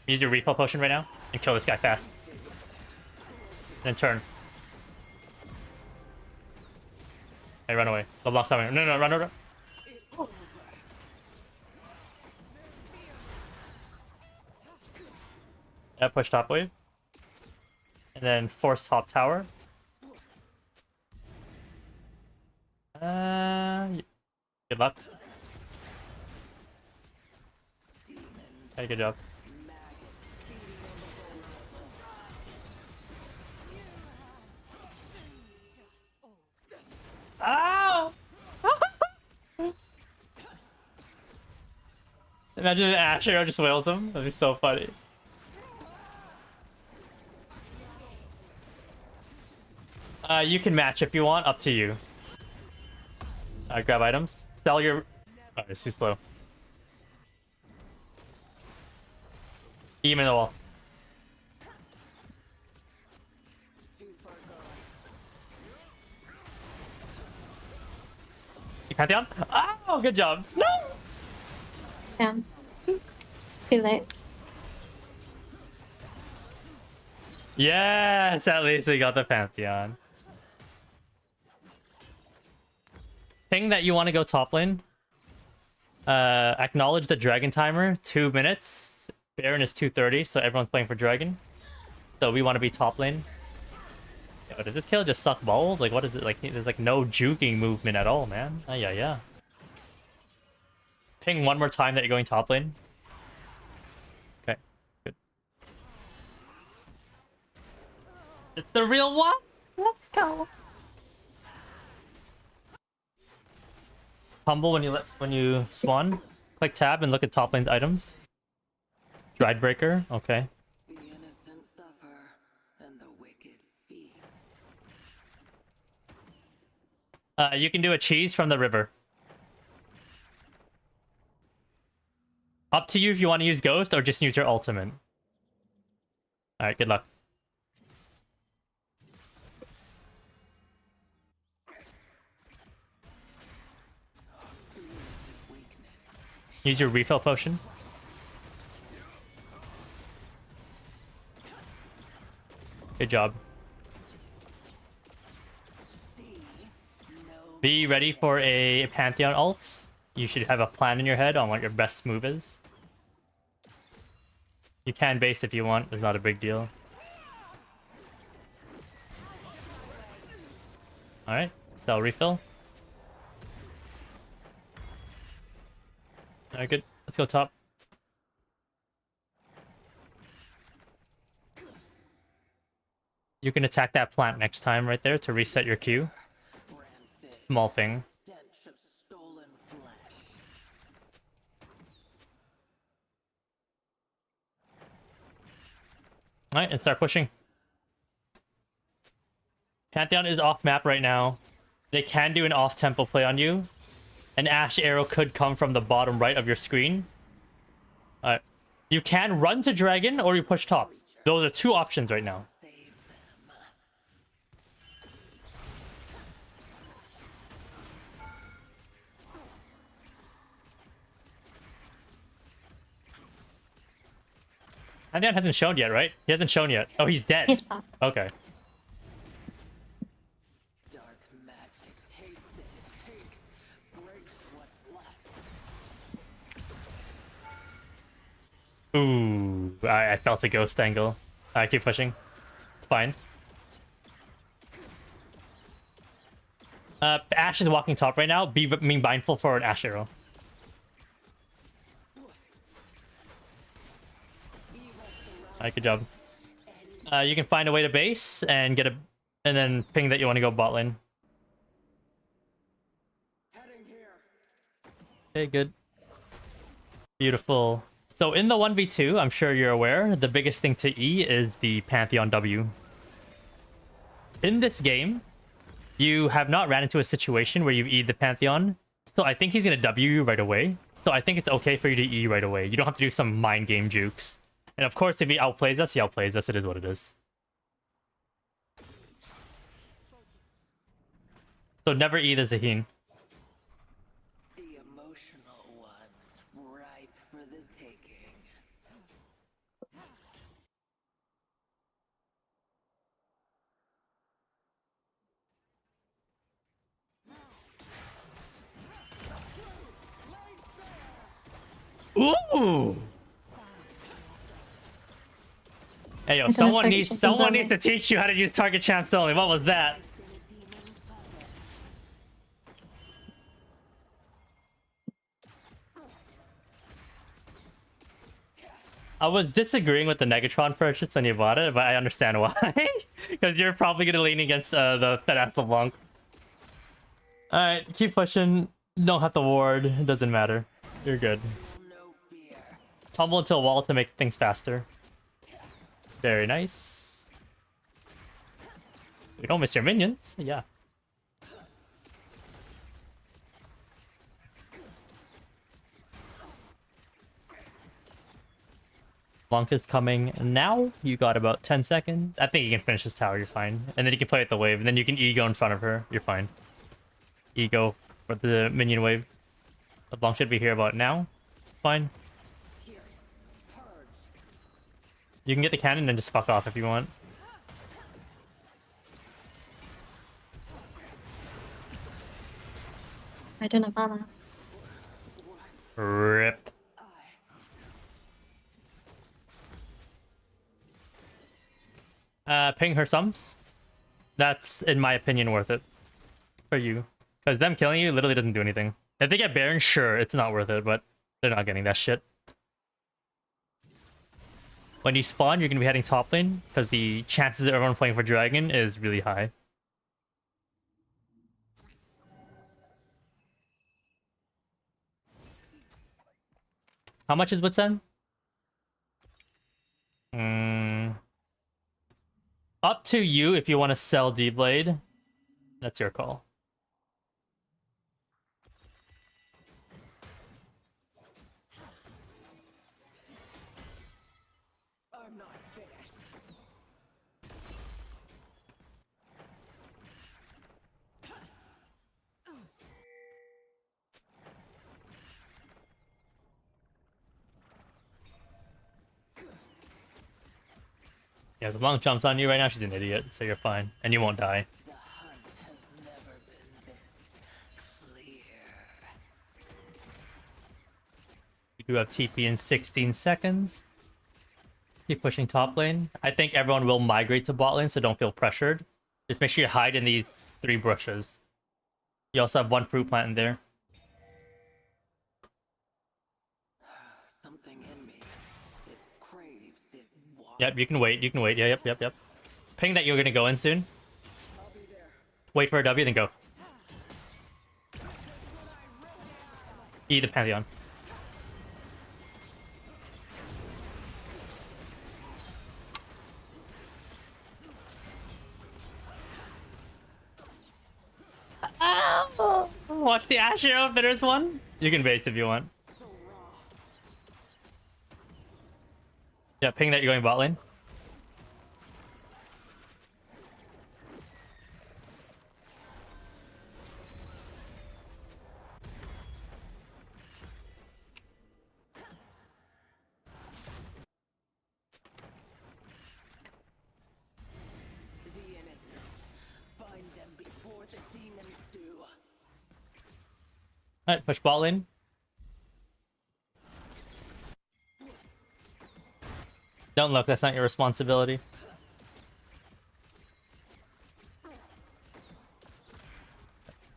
Use your refill potion right now and kill this guy fast. And then turn. Hey, run away. The Blanc's coming. No, run, run. Yeah, push top wave. And then force top tower. Good luck. Hey, good job. Ow! Imagine an Ash arrow just wails him. That'd be so funny. You can match if you want. Up to you. Grab items. Sell your... Oh, it's too slow. Beam in the wall. You Pantheon? Oh, good job. No! Yeah. Too late. Yes, at least we got the Pantheon. Thing that you want to go top lane. Acknowledge the dragon timer. 2 minutes. Baron is 2:30, so everyone's playing for dragon. So we want to be top lane. Yo, does this kill just suck balls? Like, what is it? Like, there's like no juking movement at all, man. Oh, yeah. Ping one more time that you're going top lane. Okay, good. It's the real one. Let's go. Tumble when you spawn. Click tab and look at top lane's items. Dried breaker. Okay. The innocent suffer, and the wicked feast. You can do a cheese from the river. Up to you if you want to use Ghost or just use your ultimate. Alright, good luck. Use your refill potion. Good job. Be ready for a Pantheon ult. You should have a plan in your head on what your best move is. You can base if you want, it's not a big deal. Alright, spell refill. Alright, good. Let's go top. You can attack that plant next time right there to reset your Q. Small thing. Stench of stolen flesh. Alright, and start pushing. Pantheon is off map right now. They can do an off-tempo play on you. An Ash arrow could come from the bottom right of your screen. Alright. You can run to Dragon or you push top. Those are two options right now. Save them. Pantheon hasn't shown yet, right? He hasn't shown yet. Oh, he's dead. He's pop. Okay. Dark magic takes it, breaks what's left. Ooh, I felt a ghost angle. I keep pushing. It's fine. Ash is walking top right now. Be mindful for an Ash arrow. Alright, good job. You can find a way to base and get a, and then ping that you want to go bot lane. Heading here. Okay, good. Beautiful. So in the 1v2, I'm sure you're aware, the biggest thing to E is the Pantheon W. In this game, you have not ran into a situation where you E the Pantheon, so I think he's going to W you right away. So I think it's okay for you to E right away. You don't have to do some mind game jukes. And of course, if he outplays us, he outplays us. It is what it is. So never E the Zaheen. The emotional ones ripe for the taking. Ooh! Hey yo, don't someone target needs champions only. to teach you how to use target champs only. What was that? I was disagreeing with the Negatron purchase when you bought it, but I understand why. Because you're probably gonna lean against the Fed LeBlanc. Alright, keep pushing. Don't have to ward. It doesn't matter. You're good. No fear. Tumble into a wall to make things faster. Very nice. We don't miss your minions. Yeah. Blanc is coming now. You got about 10 seconds. I think you can finish this tower. You're fine. And then you can play with the wave. And then you can ego in front of her. You're fine. Ego for the minion wave. The Blanc should be here about now. Fine. You can get the cannon and just fuck off if you want. I don't have mana. Rip. Ping her sums. That's, in my opinion, worth it. For you. Because them killing you literally doesn't do anything. If they get Baron, sure, it's not worth it, but they're not getting that shit. When you spawn, you're going to be heading top lane, because the chances of everyone playing for Dragon is really high. How much is Witsend? Up to you if you want to sell D-Blade. That's your call. I'm not finished. Yeah, the Blanc jumps on you right now, she's an idiot, so you're fine. And you won't die. The hunt has never been this clear. You do have TP in 16 seconds. Keep pushing top lane. I think everyone will migrate to bot lane, so don't feel pressured. Just make sure you hide in these 3 bushes. You also have 1 fruit plant in there. Something in me. It craves, it wants. Yep, you can wait. You can wait. Yeah, yep. Ping that you're gonna go in soon. I'll be there. Wait for a W, then go. E the Pantheon. the Ash Arrow if there's one. You can base if you want. Yeah, ping that you're going bot lane. The innocent. Find them before the demons do. Alright, push bot lane. Don't look, that's not your responsibility.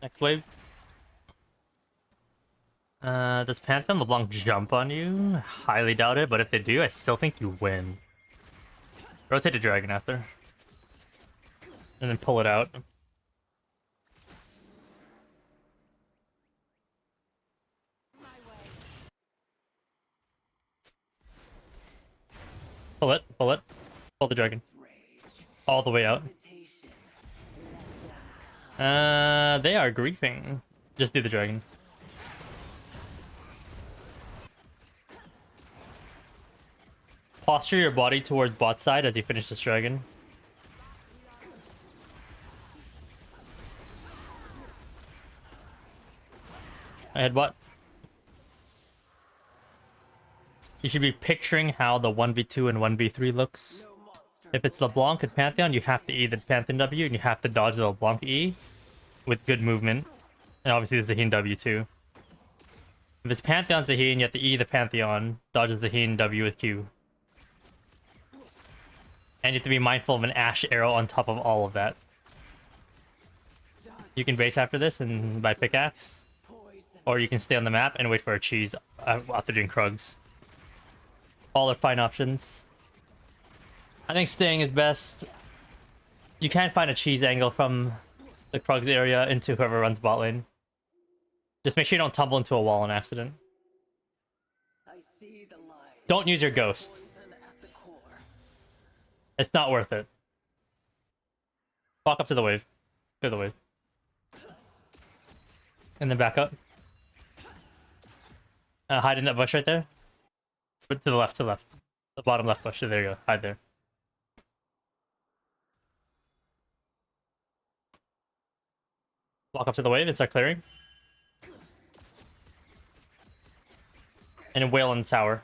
Next wave. Does Pantheon LeBlanc jump on you? Highly doubt it, but if they do, I still think you win. Rotate the dragon after. And then pull it out. Pull it, pull it. Pull the dragon. All the way out. They are griefing. Just do the dragon. Posture your body towards bot side as you finish this dragon. I had bot. You should be picturing how the 1v2 and 1v3 looks. If it's LeBlanc and Pantheon, you have to E the Pantheon W and you have to dodge the LeBlanc E with good movement. And obviously the Zaheen W too. If it's Pantheon Zaheen, you have to E the Pantheon, dodge the Zaheen W with Q. And you have to be mindful of an Ash Arrow on top of all of that. You can base after this and by pickaxe. Or you can stay on the map and wait for a cheese after doing Krugs. All are fine options. I think staying is best. You can't find a cheese angle from the Krugs area into whoever runs bot lane. Just make sure you don't tumble into a wall on accident. I see the light. Don't use your ghost. Poison at the core. It's not worth it. Walk up to the wave. Go to the wave. And then back up. Hide in that bush right there. To the left, to the left. The bottom left bush. There you go. Hide there. Walk up to the wave and start clearing. And then wail on the tower.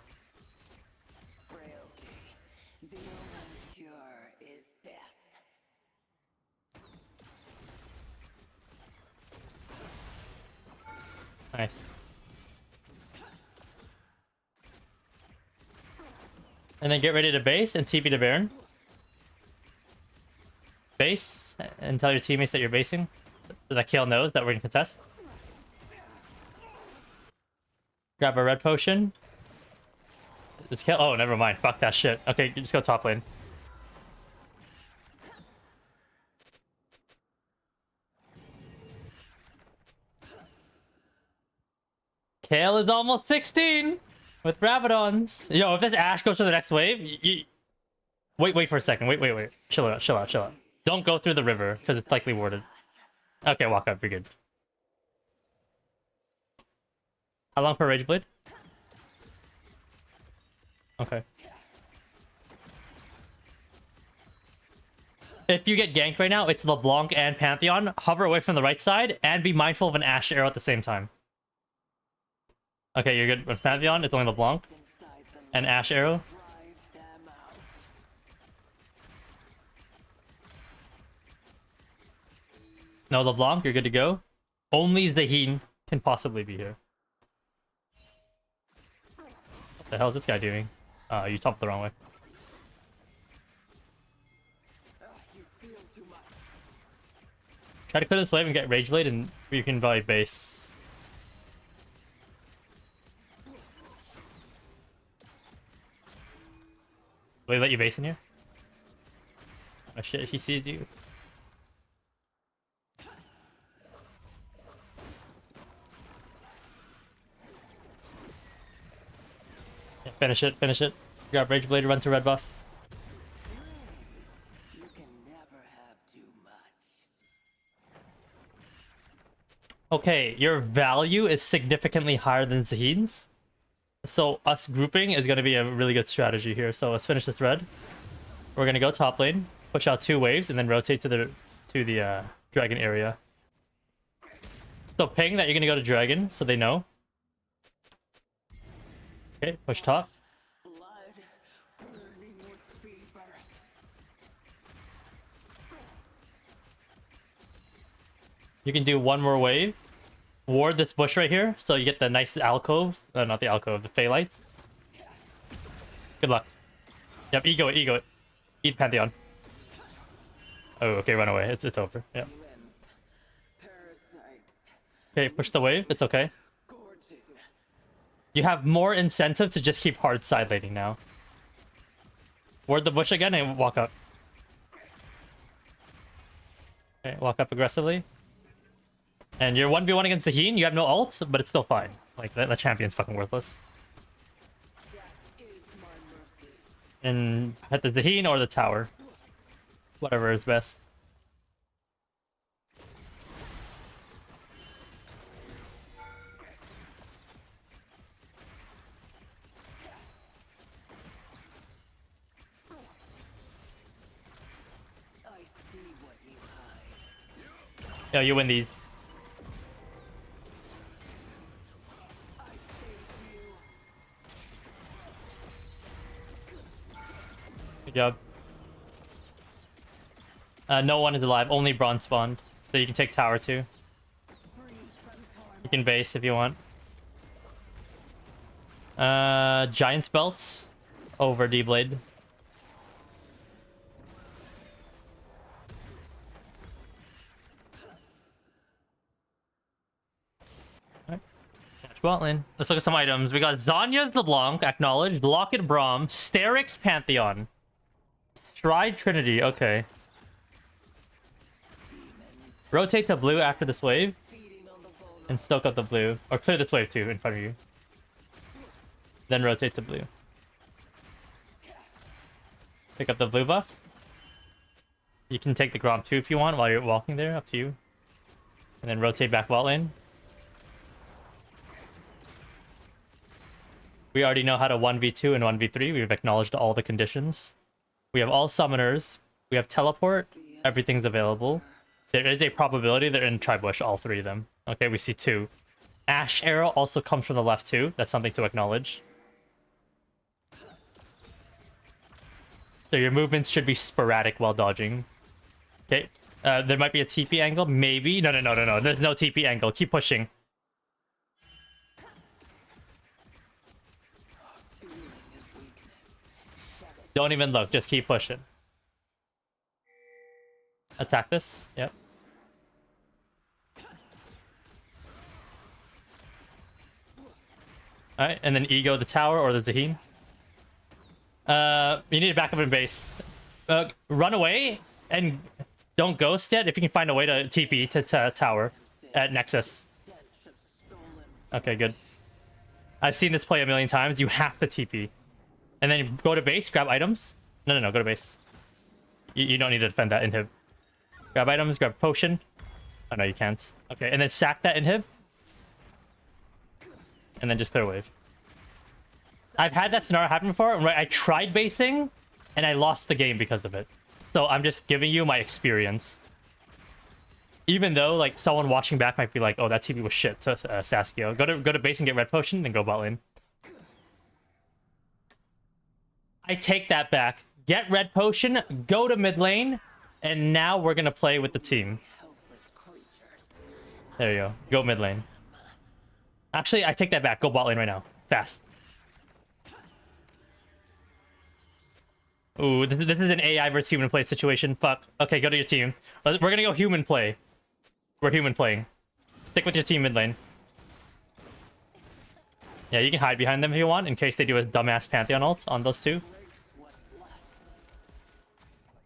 Frailty. The only cure is death. Nice. And then get ready to base and TP to Baron. Base and tell your teammates that you're basing. So that Kale knows that we're gonna contest. Grab a red potion. It's Kale. Oh, never mind. Fuck that shit. Okay, just go top lane. Kale is almost 16 with Rabadons. Yo, if this Ash goes to the next wave, wait for a second. Wait. Chill out. Don't go through the river because it's likely warded. Okay, walk up. You're good. How long for Rage Blade? Okay. If you get ganked right now, it's LeBlanc and Pantheon. Hover away from the right side and be mindful of an Ash Arrow at the same time. Okay, you're good. With Pantheon, it's only LeBlanc and Ash Arrow. Drive them out. No, LeBlanc, you're good to go. Only Zaheen can possibly be here. What the hell is this guy doing? You topped the wrong way. You feel too much. Try to clear this wave and get Rage Blade, and you can probably base. Will he let you base in here? Oh shit, he sees you. Yeah, finish it. Grab Rage Blade, run to red buff. You can never have too much. okay, your value is significantly higher than Zahid's. So us grouping is going to be a really good strategy here. So let's finish this red. We're going to go top lane, push out 2 waves, and then rotate to the dragon area. So ping that you're going to go to dragon, so they know. Okay, push top. Blood burning with fever. You can do 1 more wave. Ward this bush right here, so you get the nice alcove. Not the alcove, the Fey lights. Good luck. Yep, ego it, ego it. Eat Pantheon. Oh, okay, run away. It's over. Yep. Parasites. Okay, push the wave. It's okay. Gorging. You have more incentive to just keep hard side laning now. Ward the bush again and walk up. Okay, walk up aggressively. And you're 1v1 against Zaheen. You have no ult, but it's still fine. Like, that champion's fucking worthless. That is my mercy. And hit the Zaheen or the tower. Whatever is best. I see what you hide. Yeah, you win these. I save you. Good job. No one is alive. Only bronze spawned. So you can take tower too. Free from torment. You can base if you want. Giant's belts over D-Blade. Bot lane. Let's look at some items. We got Zanya's LeBlanc, acknowledged. Locket Braum. Sterix Pantheon. Stride Trinity, okay. Rotate to blue after this wave. Feeding on the vulnerable. And stoke up the blue. Or clear this wave too in front of you. Then rotate to blue. Pick up the blue buff. You can take the Grom too if you want while you're walking there, up to you. And then rotate back bot lane. We already know how to 1v2 and 1v3. We've acknowledged all the conditions. We have all summoners. We have teleport. Everything's available. There is a probability they're in Tribush, all 3 of them. Okay, we see 2. Ash Arrow also comes from the left too. That's something to acknowledge. So your movements should be sporadic while dodging. Okay, there might be a TP angle. Maybe. No. There's no TP angle. Keep pushing. Don't even look, just keep pushing. Attack this, yep. Alright, and then ego the tower or the Zaheen. You need to back up in base. Run away and don't ghost yet if you can find a way to TP to tower at Nexus. Okay, good. I've seen this play a million times. You have to TP. And then go to base, grab items. No, go to base. You don't need to defend that inhib. Grab items, grab potion. Oh, no, you can't. Okay, and then sack that inhib. And then just clear wave. I've had that scenario happen before. Right, I tried basing, and I lost the game because of it. So I'm just giving you my experience. Even though, like, someone watching back might be like, oh, that TP was shit to Saskio. Go to base and get red potion, then go bot lane. I take that back. Get red potion, go to mid lane, and now we're gonna play with the team. There you go. Go mid lane. Actually, I take that back. Go bot lane right now. Fast. Ooh, this is an AI versus human play situation. Fuck. Okay, go to your team. We're gonna go human play. We're human playing. Stick with your team mid lane. Yeah, you can hide behind them if you want, in case they do a dumbass Pantheon ult on those 2.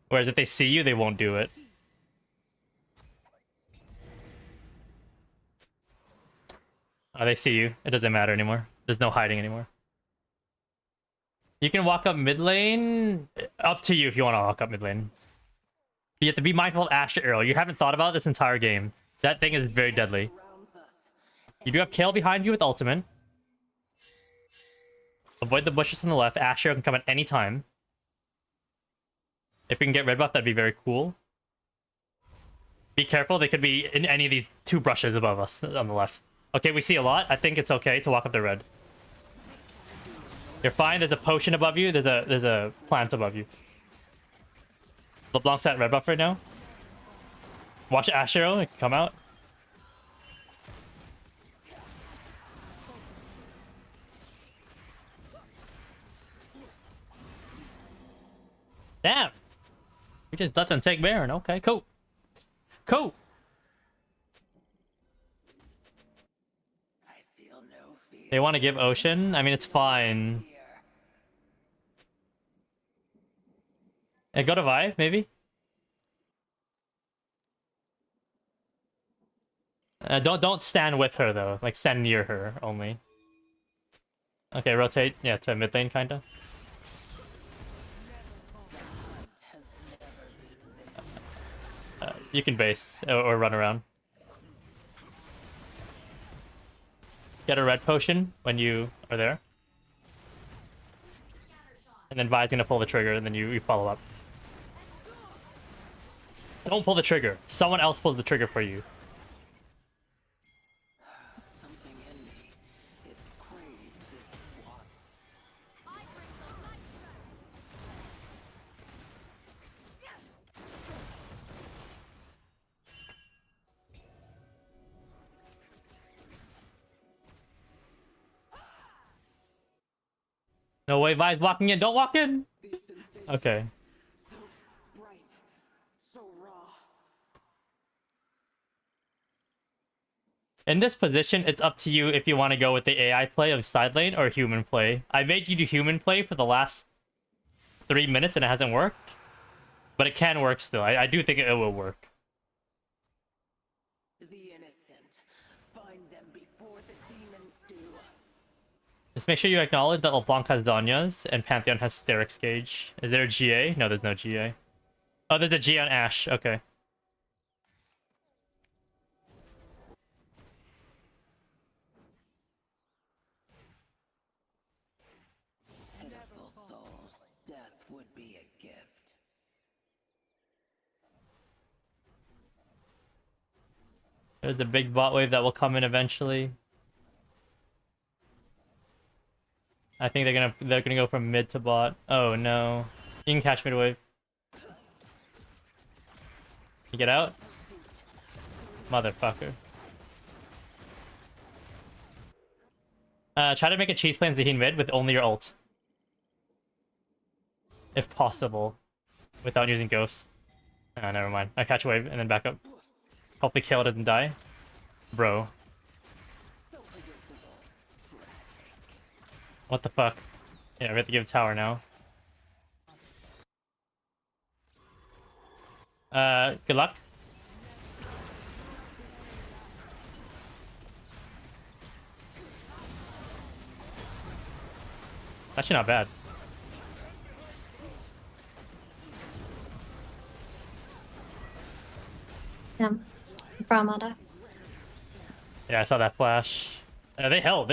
Whereas if they see you, they won't do it. Oh, they see you. It doesn't matter anymore. There's no hiding anymore. You can walk up mid lane. Up to you if you want to walk up mid lane. You have to be mindful of Asher Arrow. You haven't thought about this entire game. That thing is very deadly. Surrounds us. You do have Kale behind you with ultimate. Avoid the bushes on the left. Asher can come at any time. If we can get red buff, that'd be very cool. Be careful, they could be in any of these 2 brushes above us on the left. Okay, we see a lot. I think it's okay to walk up the red. You're fine. There's a potion above you. There's a plant above you. LeBlanc's at red buff right now. Watch Asher come out. Damn! We just let them take Baron. Okay, cool. Cool! I feel no fear. They want to give Ocean? I mean, it's fine. Go to Vi, maybe? Don't stand with her, though. Like, stand near her, only. Okay, rotate. Yeah, to mid lane, kinda. You can base or run around. Get a red potion when you are there. And then Vi's gonna pull the trigger, and then you follow up. Don't pull the trigger. Someone else pulls the trigger for you. Something in me. It craves, it wants. No way, Vi's walking in. Don't walk in! These sensations, Okay. so bright, so raw. In this position, it's up to you if you want to go with the AI play of side lane or human play. I made you do human play for the last 3 minutes and it hasn't worked. But it can work still. I do think it will work. The innocent. Find them before the demons do. Just make sure you acknowledge that LeBlanc has Danya's and Pantheon has Sterix Gauge. Is there a GA? No, there's no GA. Oh, there's a GA on Ashe. Okay. Pitiful souls. Death would be a gift. There's a big bot wave that will come in eventually. I think they're gonna go from mid to bot. Oh no. You can catch mid wave. You get out? Motherfucker. Try to make a cheese plane Zaheen mid with only your ult. If possible. Without using ghosts. Oh, never mind. I catch a wave and then back up. Hopefully Kale doesn't die. Bro. What the fuck? Yeah, we have to give tower now. Good luck. Actually not bad. Yeah. Brahmada. Yeah, I saw that flash. They held.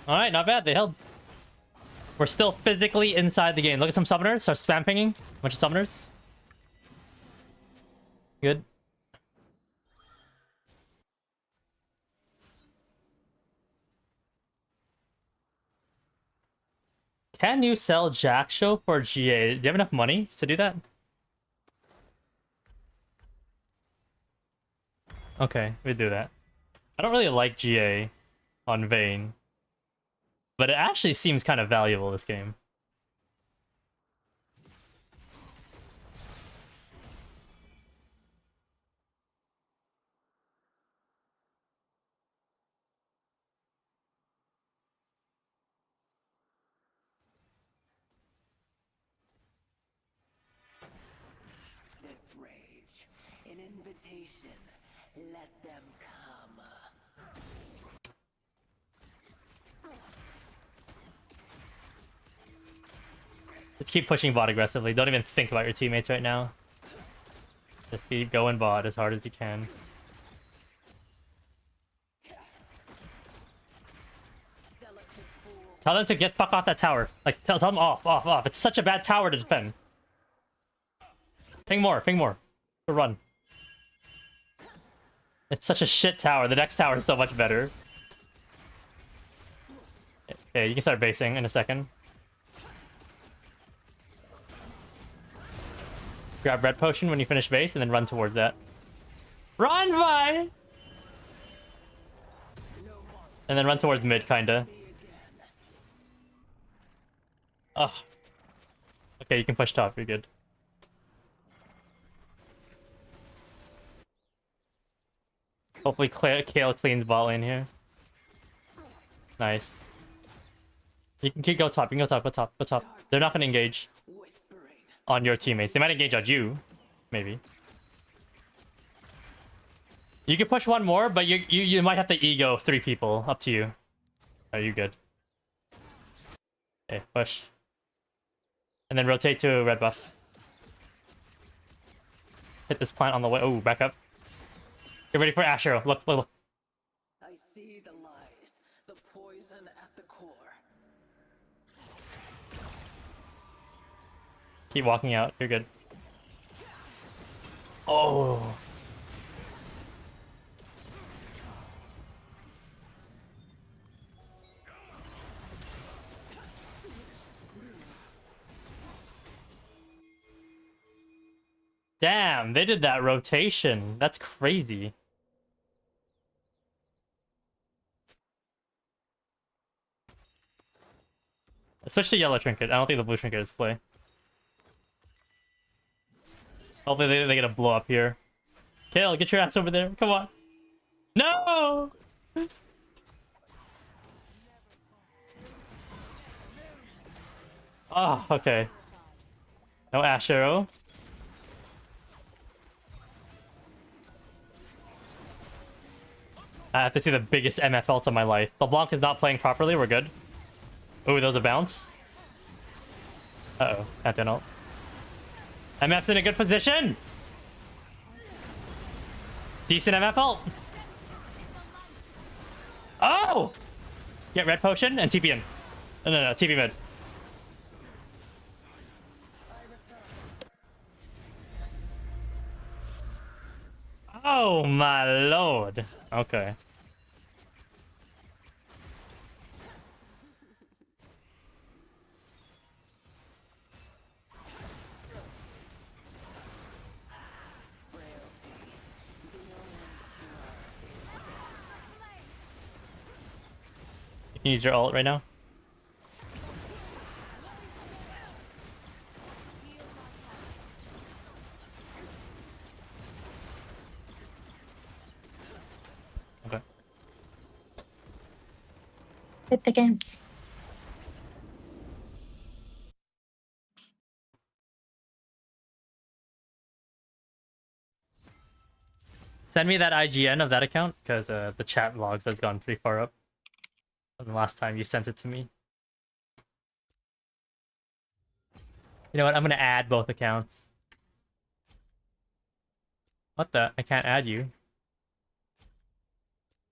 Alright, not bad, they held. We're still physically inside the game. Look at some summoners, start spam pinging. Bunch of summoners. Good. Can you sell Jack Show for GA? Do you have enough money to do that? Okay, we do that. I don't really like GA on Vayne. But it actually seems kind of valuable, this game. This rage, an invitation. Let them come. Let's keep pushing bot aggressively. Don't even think about your teammates right now. Just keep going bot as hard as you can. Tell them to get fuck off that tower. Like, tell them off. It's such a bad tower to defend. Ping more. To run. It's such a shit tower. The next tower is so much better. Okay, you can start basing in a second. Grab red potion when you finish base and then run towards that. Run, Vayne! And then run towards mid, kinda. Oh. Okay, you can push top, you're good. Hopefully Kale cleans ball in here. Nice. You can go top, go top. They're not gonna engage on your teammates. They might engage on you, maybe. You can push one more, but you might have to ego 3 people. Up to you. Are you good? Okay, push. And then rotate to a red buff. Hit this plant on the way. Oh, back up. Get ready for Asher. Look. I see the lies, the poison at the core. Keep walking out. You're good. Oh. Damn, they did that rotation. That's crazy. Switch to yellow trinket. I don't think the blue trinket is play. Hopefully they get a blow up here. Kale, get your ass over there. Come on. No! Oh, okay. No Ash Arrow. I have to see the biggest MF ult of my life. LeBlanc is not playing properly. We're good. Ooh, there was a bounce. Uh-oh. Pantheon ult. MF's in a good position. Decent MF ult. Oh! Get red potion and TP in. No. TP mid. Oh my lord. Okay. You can use your ult right now. Okay. Hit the game. Send me that IGN of that account, because the chat logs has gone pretty far up from the last time you sent it to me. You know what? I'm gonna add both accounts. What the? I can't add you.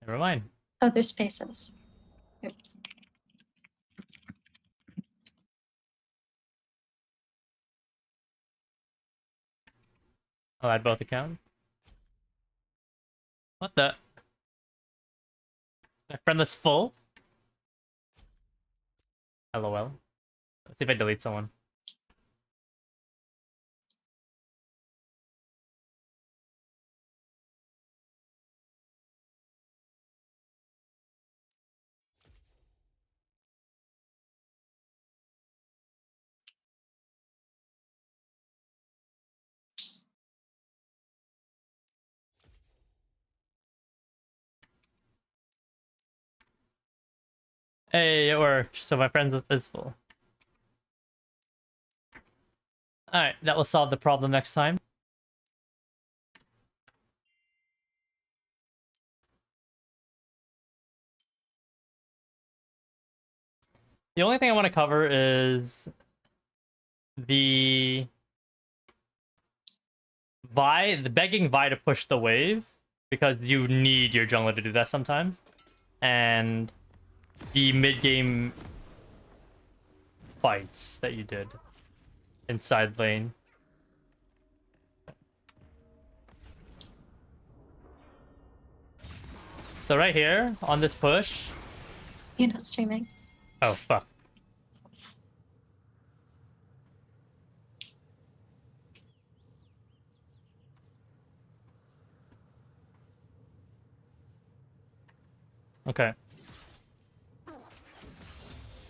Never mind. Oh, there's spaces. Oops. I'll add both accounts. What the? My friend list full? LOL. Let's see if I delete someone. Hey, it worked. So my friends list is full. Alright, that will solve the problem next time. The only thing I want to cover is the begging Vi to push the wave because you need your jungler to do that sometimes. And the mid-game fights that you did inside lane. So right here on this push. You're not streaming. Oh fuck. Okay.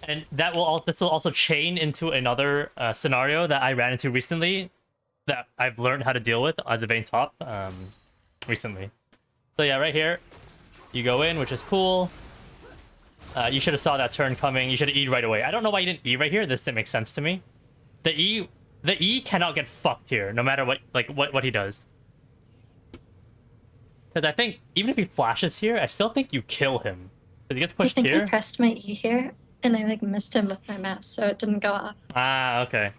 And that will also, this will also chain into another scenario that I ran into recently that I've learned how to deal with as a Vayne top recently. So yeah, right here, you go in, which is cool. You should have saw that turn coming. You should have E'd right away. I don't know why you didn't E right here. This didn't make sense to me. The E cannot get fucked here, no matter what he does. Because I think even if he flashes here, I still think you kill him. Because he gets pushed I think here. I pressed my E here, and I like missed him with my mouse, so it didn't go off. Ah, okay.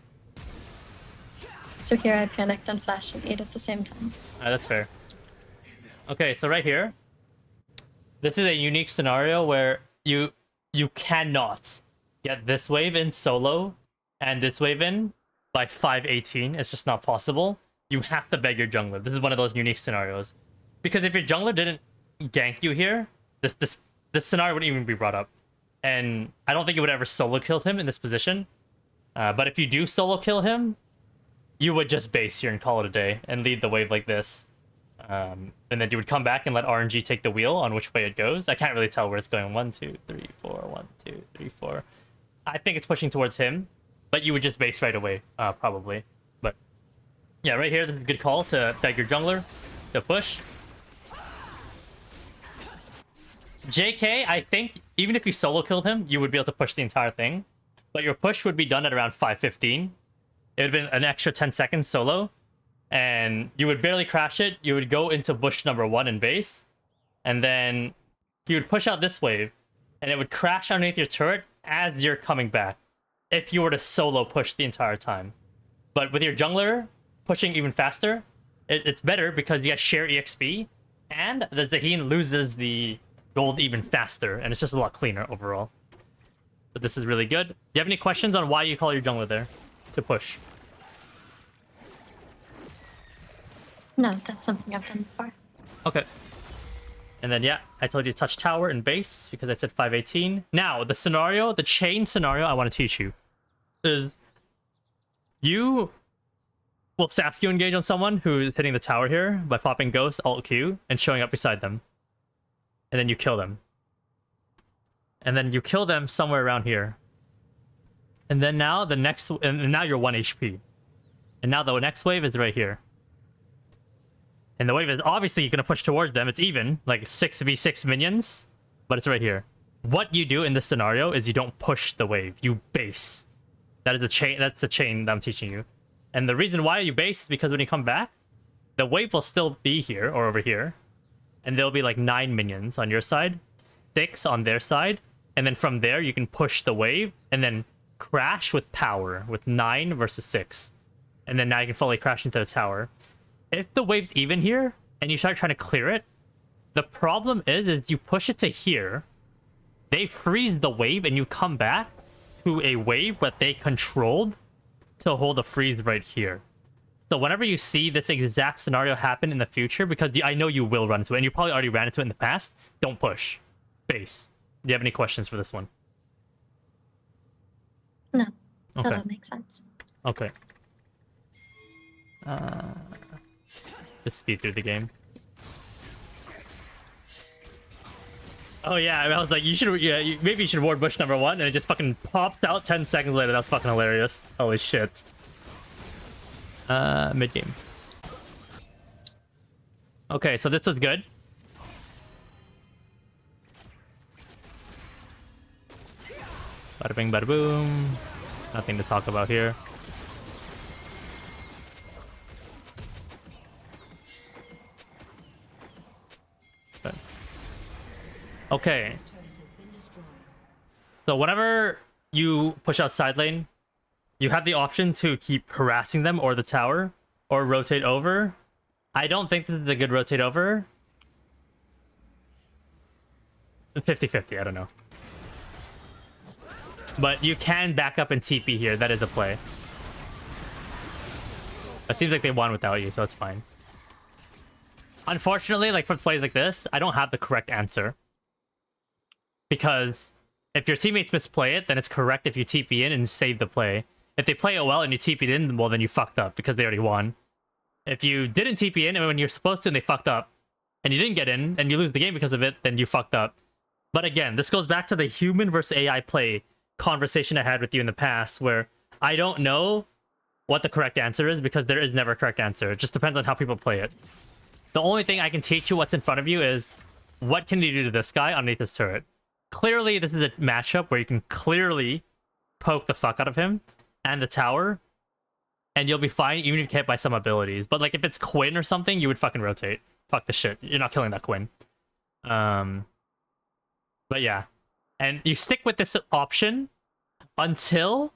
So here I panicked and flashed and ate at the same time. That's fair. Okay, so right here, this is a unique scenario where you cannot get this wave in solo and this wave in by 518. It's just not possible. You have to beg your jungler. This is one of those unique scenarios. Because if your jungler didn't gank you here, this scenario wouldn't even be brought up. And I don't think you would ever solo kill him in this position. But if you do solo kill him, you would just base here and call it a day and lead the wave like this. And then you would come back and let RNG take the wheel on which way it goes. I can't really tell where it's going. 1, 2, 3, 4. 1, 2, 3, 4. I think it's pushing towards him, but you would just base right away, probably. But yeah, right here, this is a good call to beg your jungler to push. JK, I think even if you solo killed him, you would be able to push the entire thing. But your push would be done at around 5:15. It would have been an extra 10 seconds solo. And you would barely crash it. You would go into bush number 1 in base. And then you would push out this wave. And it would crash underneath your turret as you're coming back. If you were to solo push the entire time. But with your jungler pushing even faster, it's better because you get share EXP. And the Zaheen loses the gold even faster. And it's just a lot cleaner overall. So this is really good. Do you have any questions on why you call your jungler there to push? No, that's something I've done before. Okay. And then, yeah, I told you to touch tower and base because I said 518. Now, the scenario, the chain scenario I want to teach you is you will Saskia engage on someone who's hitting the tower here by popping Ghost, Alt Q, and showing up beside them. And then you kill them. And then you kill them somewhere around here. And then now and now you're 1 HP. And now the next wave is right here. And the wave is obviously going to push towards them. It's even, like 6v6 minions, but it's right here. What you do in this scenario is you don't push the wave, you base. That is a chain. That's a chain that I'm teaching you. And the reason why you base is because when you come back, the wave will still be here or over here. And there'll be like 9 minions on your side, 6 on their side. And then from there, you can push the wave and then crash with power with 9 versus 6. And then now you can fully crash into the tower. If the wave's even here and you start trying to clear it, the problem is you push it to here, they freeze the wave and you come back to a wave that they controlled to hold a freeze right here. So whenever you see this exact scenario happen in the future, because I know you will run into it, and you probably already ran into it in the past, don't push. Base. Do you have any questions for this one? No, Okay. that all makes sense. Okay. Just speed through the game. Oh yeah, I was like, you should, yeah, maybe you should ward bush number 1, and it just fucking popped out 10 seconds later. That's fucking hilarious. Holy shit. Mid game. Okay, so this was good. Bada bing, bada boom. Nothing to talk about here. Okay. So whenever you push out side lane, you have the option to keep harassing them or the tower, or rotate over I don't think this is a good rotate over. 50-50, I don't know. But you can back up and TP here. That is a play. It seems like they won without you, so it's fine. Unfortunately, like for plays like this, I don't have the correct answer. Because if your teammates misplay it, then it's correct if you TP in and save the play. If they play it well and you TP'd in, well, then you fucked up because they already won. If you didn't TP in and when you're supposed to and they fucked up, and you didn't get in, and you lose the game because of it, then you fucked up. But again, this goes back to the human versus AI play conversation I had with you in the past, where I don't know what the correct answer is because there is never a correct answer. It just depends on how people play it. The only thing I can teach you what's in front of you is what can you do to this guy underneath this turret. Clearly, this is a matchup where you can clearly poke the fuck out of him and the tower, and you'll be fine even if you get hit by some abilities. But like if it's Quinn or something, you would fucking rotate. Fuck the shit. You're not killing that Quinn. But yeah. And you stick with this option until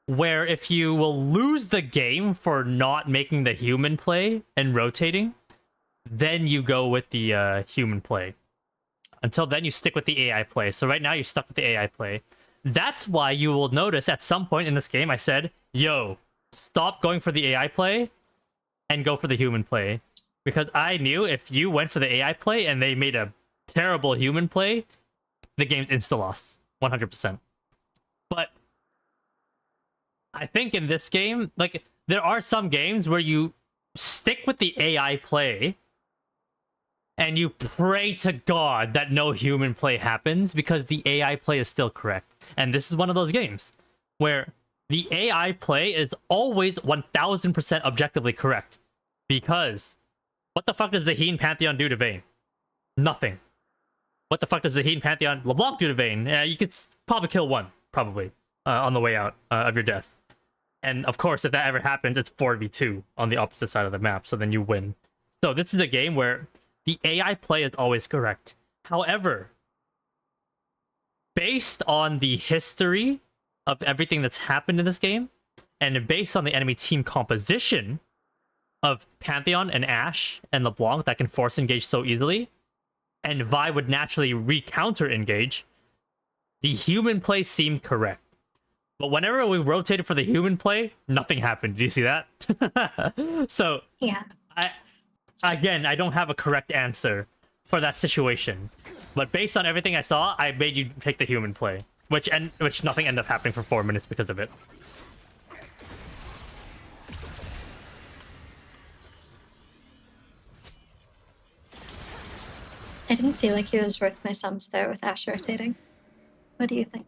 where if you will lose the game for not making the human play and rotating, then you go with the human play. Until then, you stick with the AI play. So right now, you're stuck with the AI play. That's why you will notice at some point in this game, I said, yo, stop going for the AI play and go for the human play. Because I knew if you went for the AI play and they made a terrible human play, the game's insta-loss. 100%. But I think in this game, like, there are some games where you stick with the AI play and you pray to God that no human play happens because the AI play is still correct. And this is one of those games where the AI play is always 1000% objectively correct. Because what the fuck does Zaheen Pantheon do to Vayne? Nothing. What the fuck does Zaheen Pantheon LeBlanc do to Vayne? You could probably kill one, probably, on the way out of your death. And of course, if that ever happens, it's 4v2 on the opposite side of the map, so then you win. So this is a game where the AI play is always correct. However, based on the history of everything that's happened in this game, and based on the enemy team composition of Pantheon and Ashe and LeBlanc that can force engage so easily, and Vi would naturally re-counter engage, the human play seemed correct. But whenever we rotated for the human play, nothing happened. Did you see that? So, Yeah. I don't have a correct answer for that situation. But based on everything I saw, I made you take the human play. Which nothing ended up happening for 4 minutes because of it. I didn't feel like he was worth my sums there with Ashe rotating. What do you think?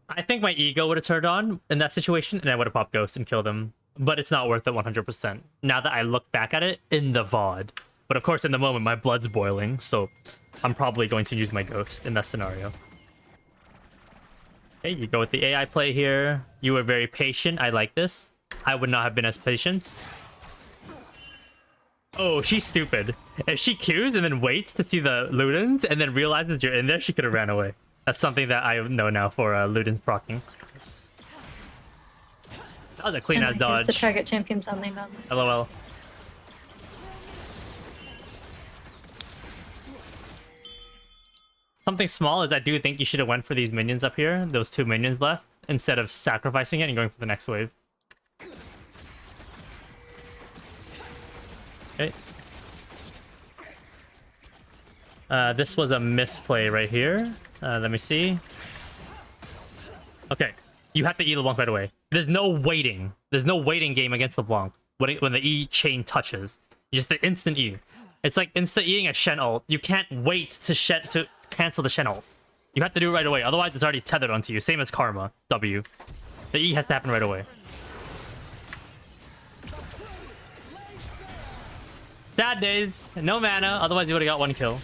I think my ego would have turned on in that situation, and I would have popped Ghost and killed him. But it's not worth it 100%. Now that I look back at it in the VOD. But of course, in the moment, my blood's boiling, so I'm probably going to use my Ghost in that scenario. Okay, you go with the AI play here. You were very patient. I like this. I would not have been as patient. Oh, she's stupid. If she queues and then waits to see the Ludens and then realizes you're in there, she could have ran away. That's something that I know now for Ludens proccing. That was a clean-ass dodge. The target champion's only moment. LOL. Something small is I do think you should have went for these minions up here, those 2 minions left, instead of sacrificing it and going for the next wave. Okay. This was a misplay right here. Let me see. Okay. You have to E LeBlanc right away. There's no waiting. There's no waiting game against LeBlanc when the E chain touches. Just the instant E. It's like instant Eing a Shen ult. You can't wait to cancel the Shen ult. You have to do it right away. Otherwise, it's already tethered onto you. Same as Karma W. The E has to happen right away. Sad days. No mana. Otherwise, you would have got 1 kill.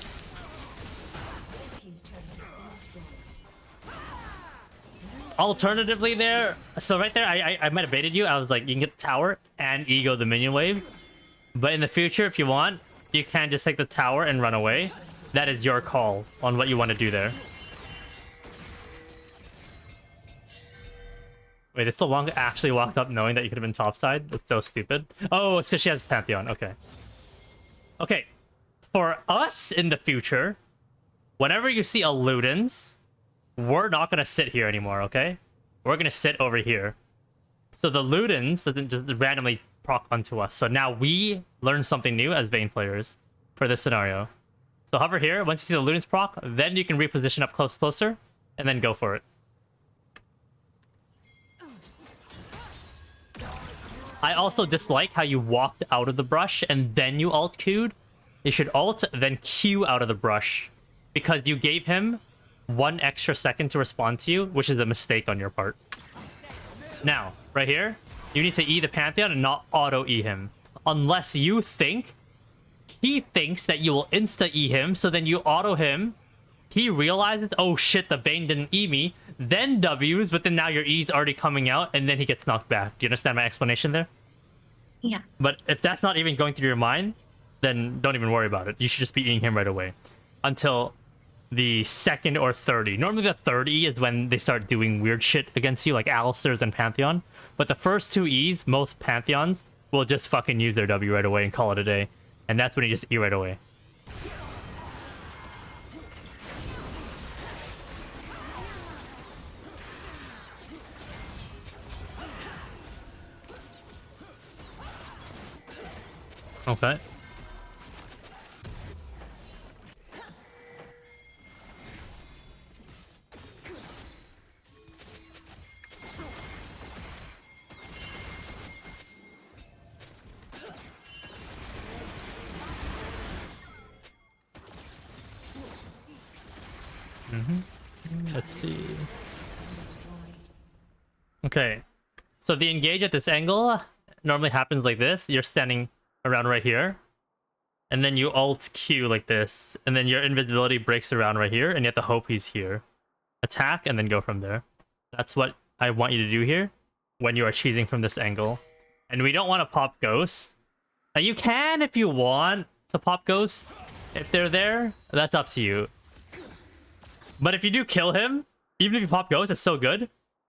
Alternatively there, so right there, I might have baited you. I was like, you can get the tower and ego the minion wave. But in the future, if you want, you can just take the tower and run away. That is your call on what you want to do there. Wait, this LeBlanc actually walked up knowing that you could have been topside? That's so stupid. Oh, it's because she has Pantheon. Okay. Okay. For us in the future, whenever you see a Ludens, we're not going to sit here anymore, okay? We're going to sit over here. So the Ludens doesn't just randomly proc onto us. So now we learn something new as Vayne players for this scenario. So hover here. Once you see the Ludens proc, then you can reposition up closer, and then go for it. I also dislike how you walked out of the brush and then you alt Q'd. You should alt, then Q out of the brush. Because you gave him 1 extra second to respond to you, which is a mistake on your part. Now, right here, you need to E the Pantheon and not auto-E him. Unless you think he thinks that you will insta-E him, so then you auto him. He realizes, oh shit, the Vayne didn't E me. Then W's, but then now your E's already coming out, and then he gets knocked back. Do you understand my explanation there? Yeah. But if that's not even going through your mind, then don't even worry about it. You should just be eating him right away. Until the 2nd or 30. Normally the 30 is when they start doing weird shit against you, like Alistar's and Pantheon. But the first 2 E's, most Pantheons, will just fucking use their W right away and call it a day. And that's when you just E right away. Okay. Let's see. Okay. So the engage at this angle normally happens like this. You're standing around right here. And then you alt Q like this. And then your invisibility breaks around right here. And you have to hope he's here. Attack and then go from there. That's what I want you to do here. When you are cheesing from this angle. And we don't want to pop ghosts. Now you can if you want to pop ghosts. If they're there, that's up to you. But if you do kill him, even if you pop ghost, it's so good.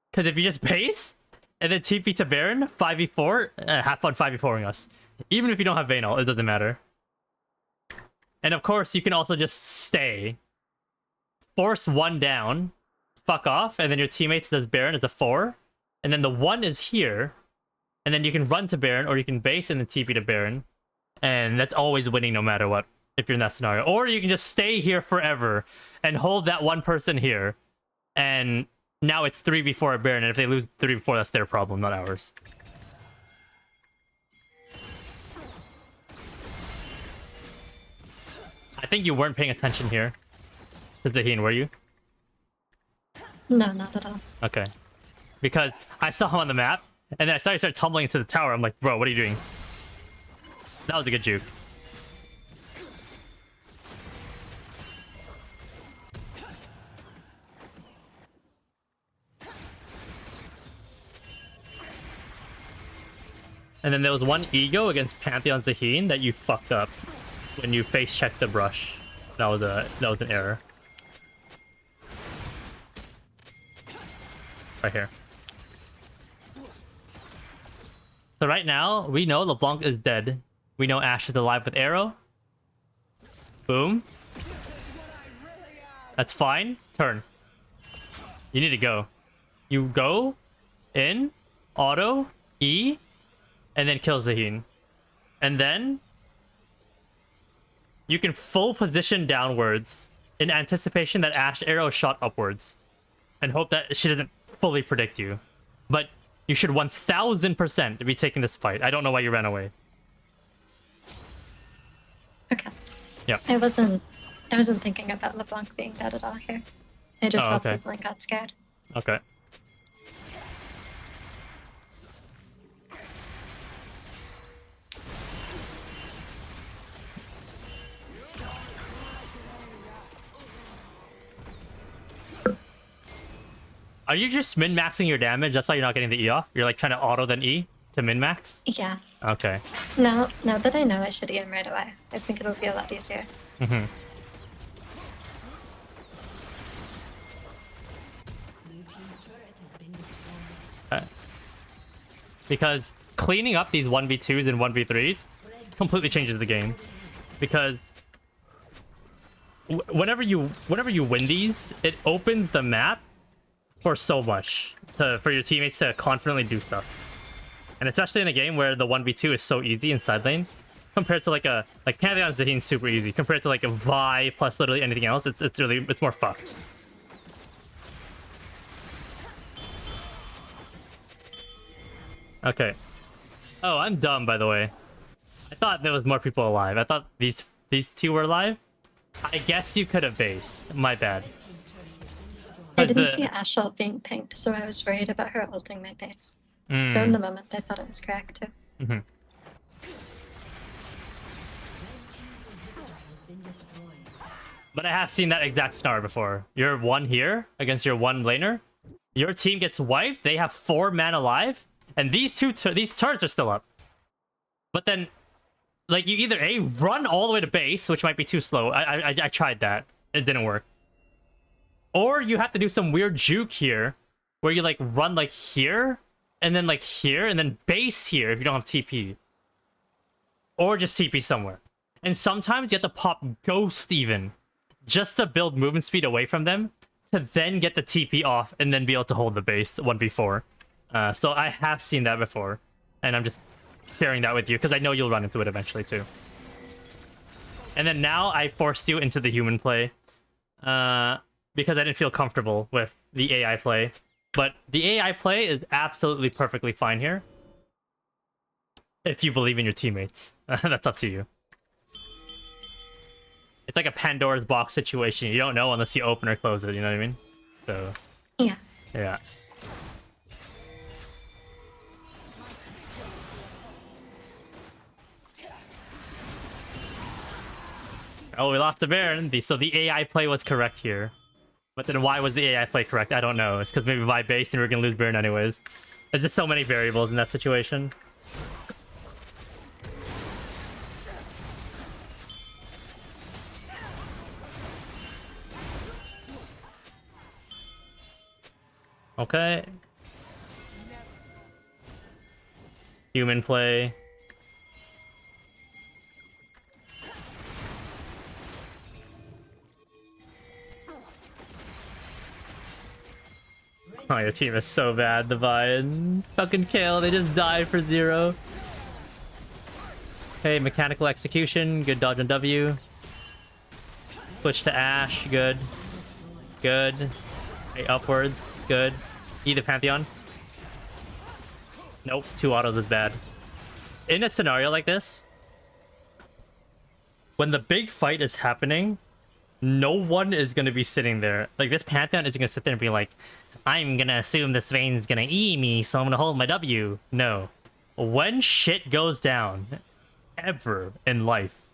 Because if you just base, and then TP to Baron, 5v4, have fun 5v4ing us. Even if you don't have Vayne ult, it doesn't matter. And of course, you can also just stay. Force 1 down, fuck off, and then your teammates does Baron as a 4. And then the 1 is here. And then you can run to Baron, or you can base and then TP to Baron. And that's always winning no matter what. If you're in that scenario. Or you can just stay here forever and hold that one person here. And now it's 3v4 at Baron. And if they lose 3v4, that's their problem, not ours. I think you weren't paying attention here to Zaheen, were you? No, not at all. Okay. Because I saw him on the map, and then I saw you start tumbling into the tower. I'm like, bro, what are you doing? That was a good juke. And then there was one ego against Pantheon Zaheen that you fucked up when you face checked the brush. That was an error. Right here. So right now, we know LeBlanc is dead. We know Ashe is alive with arrow. Boom. That's fine. Turn. You need to go. You go in, auto, E, and then kill Zaheen. And then you can full position downwards in anticipation that Ashe arrow shot upwards. And hope that she doesn't fully predict you. But you should 1000% be taking this fight. I don't know why you ran away. Okay. Yeah. I wasn't thinking about LeBlanc being dead at all here. I just felt okay. people and got scared. Okay. Are you just min-maxing your damage? That's why you're not getting the E off? You're like trying to auto then E to min-max? Yeah. Okay. Now that I know I should EM right away, I think it'll be a lot easier. Mm-hmm. Okay. because cleaning up these 1v2s and 1v3s completely changes the game. Because whenever you win these, it opens the map for so much for your teammates to confidently do stuff. And especially in a game where the 1v2 is so easy in side lane, compared to like Pantheon Zahin's super easy, compared to like a Vi plus literally anything else, it's more fucked. Okay. Oh, I'm dumb, by the way. I thought there was more people alive. I thought these two were alive. I guess you could have based. My bad. I didn't see Ashe ult being pinged, so I was worried about her ulting my base. So in the moment, I thought it was correct too. Mm-hmm. But I have seen that exact scenario before. You're one here against your one laner. Your team gets wiped. They have 4 men alive, and these turrets are still up. But then, like, you either A, run all the way to base, which might be too slow. I tried that. It didn't work. Or you have to do some weird juke here, where you like run like here, and then like here, and then base here if you don't have TP. Or just TP somewhere. And sometimes you have to pop Ghost even, just to build movement speed away from them, to then get the TP off, and then be able to hold the base 1v4. So I have seen that before, and I'm just sharing that with you, because I know you'll run into it eventually too. And then now I forced you into the human play, because I didn't feel comfortable with the AI play. But the AI play is absolutely perfectly fine here, if you believe in your teammates. That's up to you. It's like a Pandora's box situation. You don't know unless you open or close it, you know what I mean? So... Yeah. Yeah. Oh, we lost the Baron. So the AI play was correct here. But then why was the AI play correct? I don't know. It's because maybe Vi based and we're gonna lose Baron anyways. There's just so many variables in that situation. Okay. Human play. Oh, your team is so bad, the Vayne. Fucking kill, they just die for 0. Okay, mechanical execution, good dodge on W. Switch to Ashe, good. Good. Okay, upwards, good. E the Pantheon. Nope, 2 autos is bad. In a scenario like this, when the big fight is happening, no one is going to be sitting there. Like, this Pantheon isn't going to sit there and be like, I'm going to assume this Vayne's going to E me, so I'm going to hold my W. No. When shit goes down, ever in life,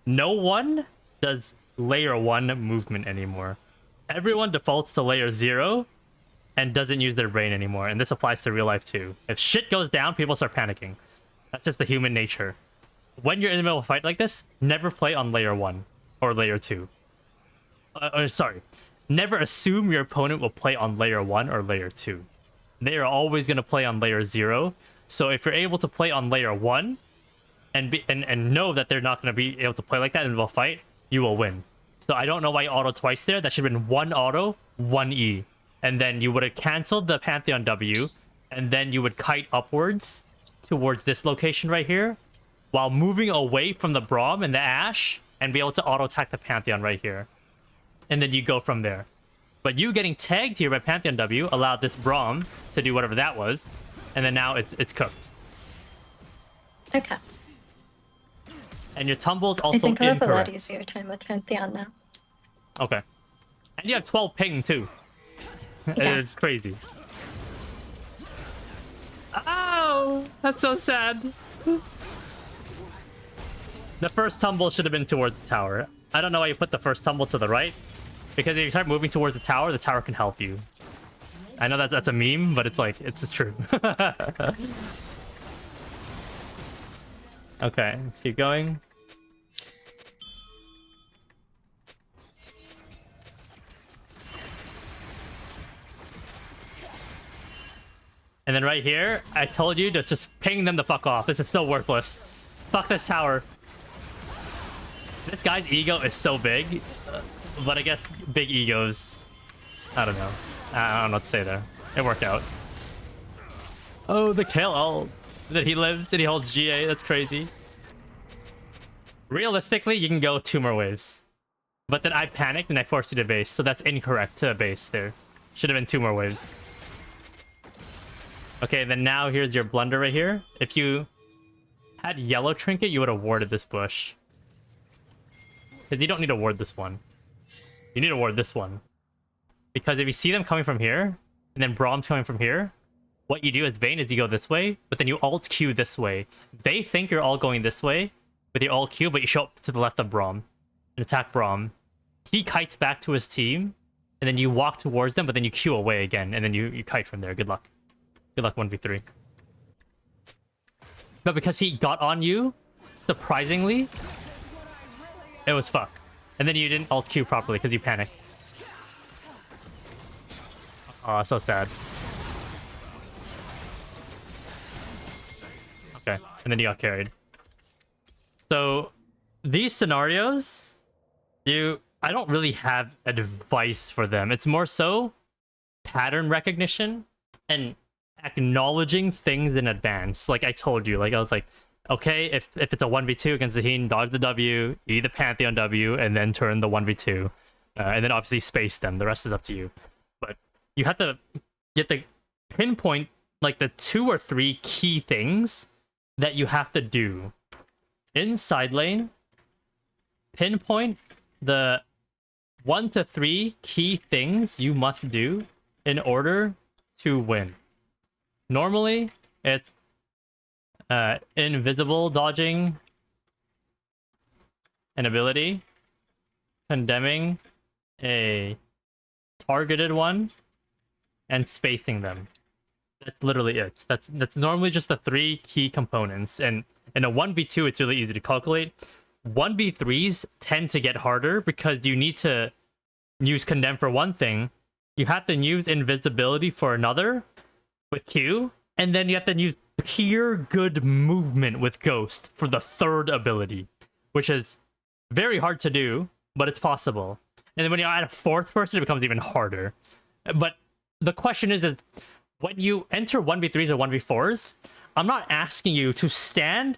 no one does layer 1 movement anymore. Everyone defaults to layer 0 and doesn't use their brain anymore. And this applies to real life too. If shit goes down, people start panicking. That's just the human nature. When you're in the middle of a fight like this, never play on layer 1 or layer 2. Sorry. Never assume your opponent will play on layer 1 or layer 2. They are always going to play on layer 0. So if you're able to play on layer 1 and know that they're not going to be able to play like that in a fight, you will win. So I don't know why you auto twice there. That should have been 1 auto, 1 E. And then you would have canceled the Pantheon W, and then you would kite upwards towards this location right here, while moving away from the Braum and the Ashe, and be able to auto-attack the Pantheon right here. And then you go from there. But you getting tagged here by Pantheon W allowed this Braum to do whatever that was, and then now it's cooked. Okay. And your tumble's I also think I'll have a lot incorrect. easier time with Pantheon now. Okay. And you have 12 ping too. Yeah. It's crazy. Oh, that's so sad. The first tumble should have been towards the tower. I don't know why you put the first tumble to the right, because if you start moving towards the tower can help you. I know that's a meme, but it's like, it's true. Okay, let's keep going. And then right here, I told you to just ping them the fuck off. This is so worthless. Fuck this tower. This guy's ego is so big, but I guess big egos. I don't know. I don't know what to say there. It worked out. Oh, the KL that he lives and he holds GA. That's crazy. Realistically, you can go 2 more waves. But then I panicked and I forced you to base, so that's incorrect to base there. Should have been 2 more waves. Okay, then now here's your blunder right here. If you had yellow trinket, you would have warded this bush. Because you don't need to ward this one. You need to ward this one. Because if you see them coming from here, and then Brahm's coming from here, what you do as Vayne is you go this way, but then you alt Q this way. They think you're all going this way with your alt Q, but you show up to the left of Braum and attack Braum. He kites back to his team, and then you walk towards them, but then you Q away again, and then you kite from there. Good luck. Good luck 1v3. But because he got on you, surprisingly, it was fucked. And then you didn't alt Q properly because you panicked. Oh, so sad. Okay, and then you got carried. So, these scenarios, I don't really have advice for them. It's more so pattern recognition and acknowledging things in advance. Like I told you, like I was like, okay, if it's a 1v2 against Zaheen, dodge the W, eat the Pantheon W, and then turn the 1v2. And then obviously space them. The rest is up to you. But you have to pinpoint like the 2 or 3 key things that you have to do. In side lane, pinpoint the 1 to 3 key things you must do in order to win. Normally, it's invisible dodging an ability, condemning a targeted one, and spacing them. That's literally it. That's normally just the 3 key components. And in a 1v2, it's really easy to calculate. 1v3s tend to get harder because you need to use condemn for one thing. You have to use invisibility for another with Q. And then you have to use pure good movement with Ghost for the 3rd ability, which is very hard to do, but it's possible. And then when you add a 4th person, it becomes even harder. But the question is when you enter 1v3s or 1v4s, I'm not asking you to stand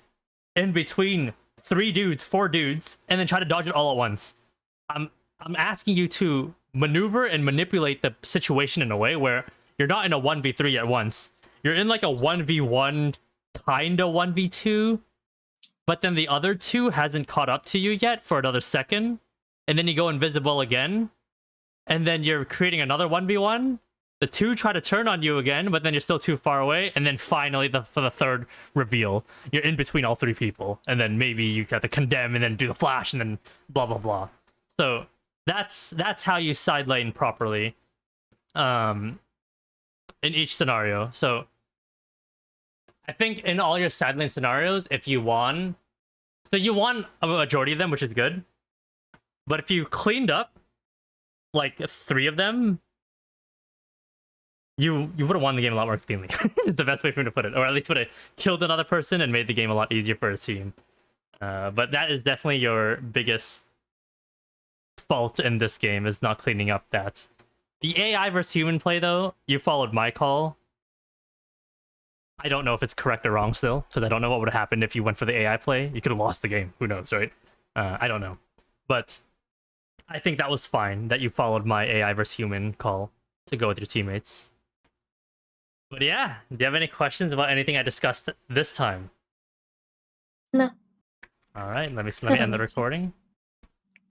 in between 3 dudes, 4 dudes, and then try to dodge it all at once. I'm asking you to maneuver and manipulate the situation in a way where you're not in a 1v3 at once. You're in like a 1v1, kinda 1v2, but then the other 2 hasn't caught up to you yet for another second, and then you go invisible again, and then you're creating another 1v1. The 2 try to turn on you again, but then you're still too far away, and then finally, for the 3rd reveal, you're in between all 3 people, and then maybe you got to condemn, and then do the flash, and then blah blah blah. So that's how you side lane properly, in each scenario. So I think in all your side lane scenarios, if you won, so you won a majority of them, which is good. But if you cleaned up like 3 of them, you would have won the game a lot more cleanly. Is the best way for me to put it. Or at least would have killed another person and made the game a lot easier for a team. But that is definitely your biggest fault in this game, is not cleaning up that. The AI versus human play, though, you followed my call. I don't know if it's correct or wrong still, because I don't know what would have happened if you went for the AI play. You could have lost the game. Who knows, right? I don't know. But I think that was fine, that you followed my AI versus human call to go with your teammates. But yeah, do you have any questions about anything I discussed this time? No. All right, let me end the recording.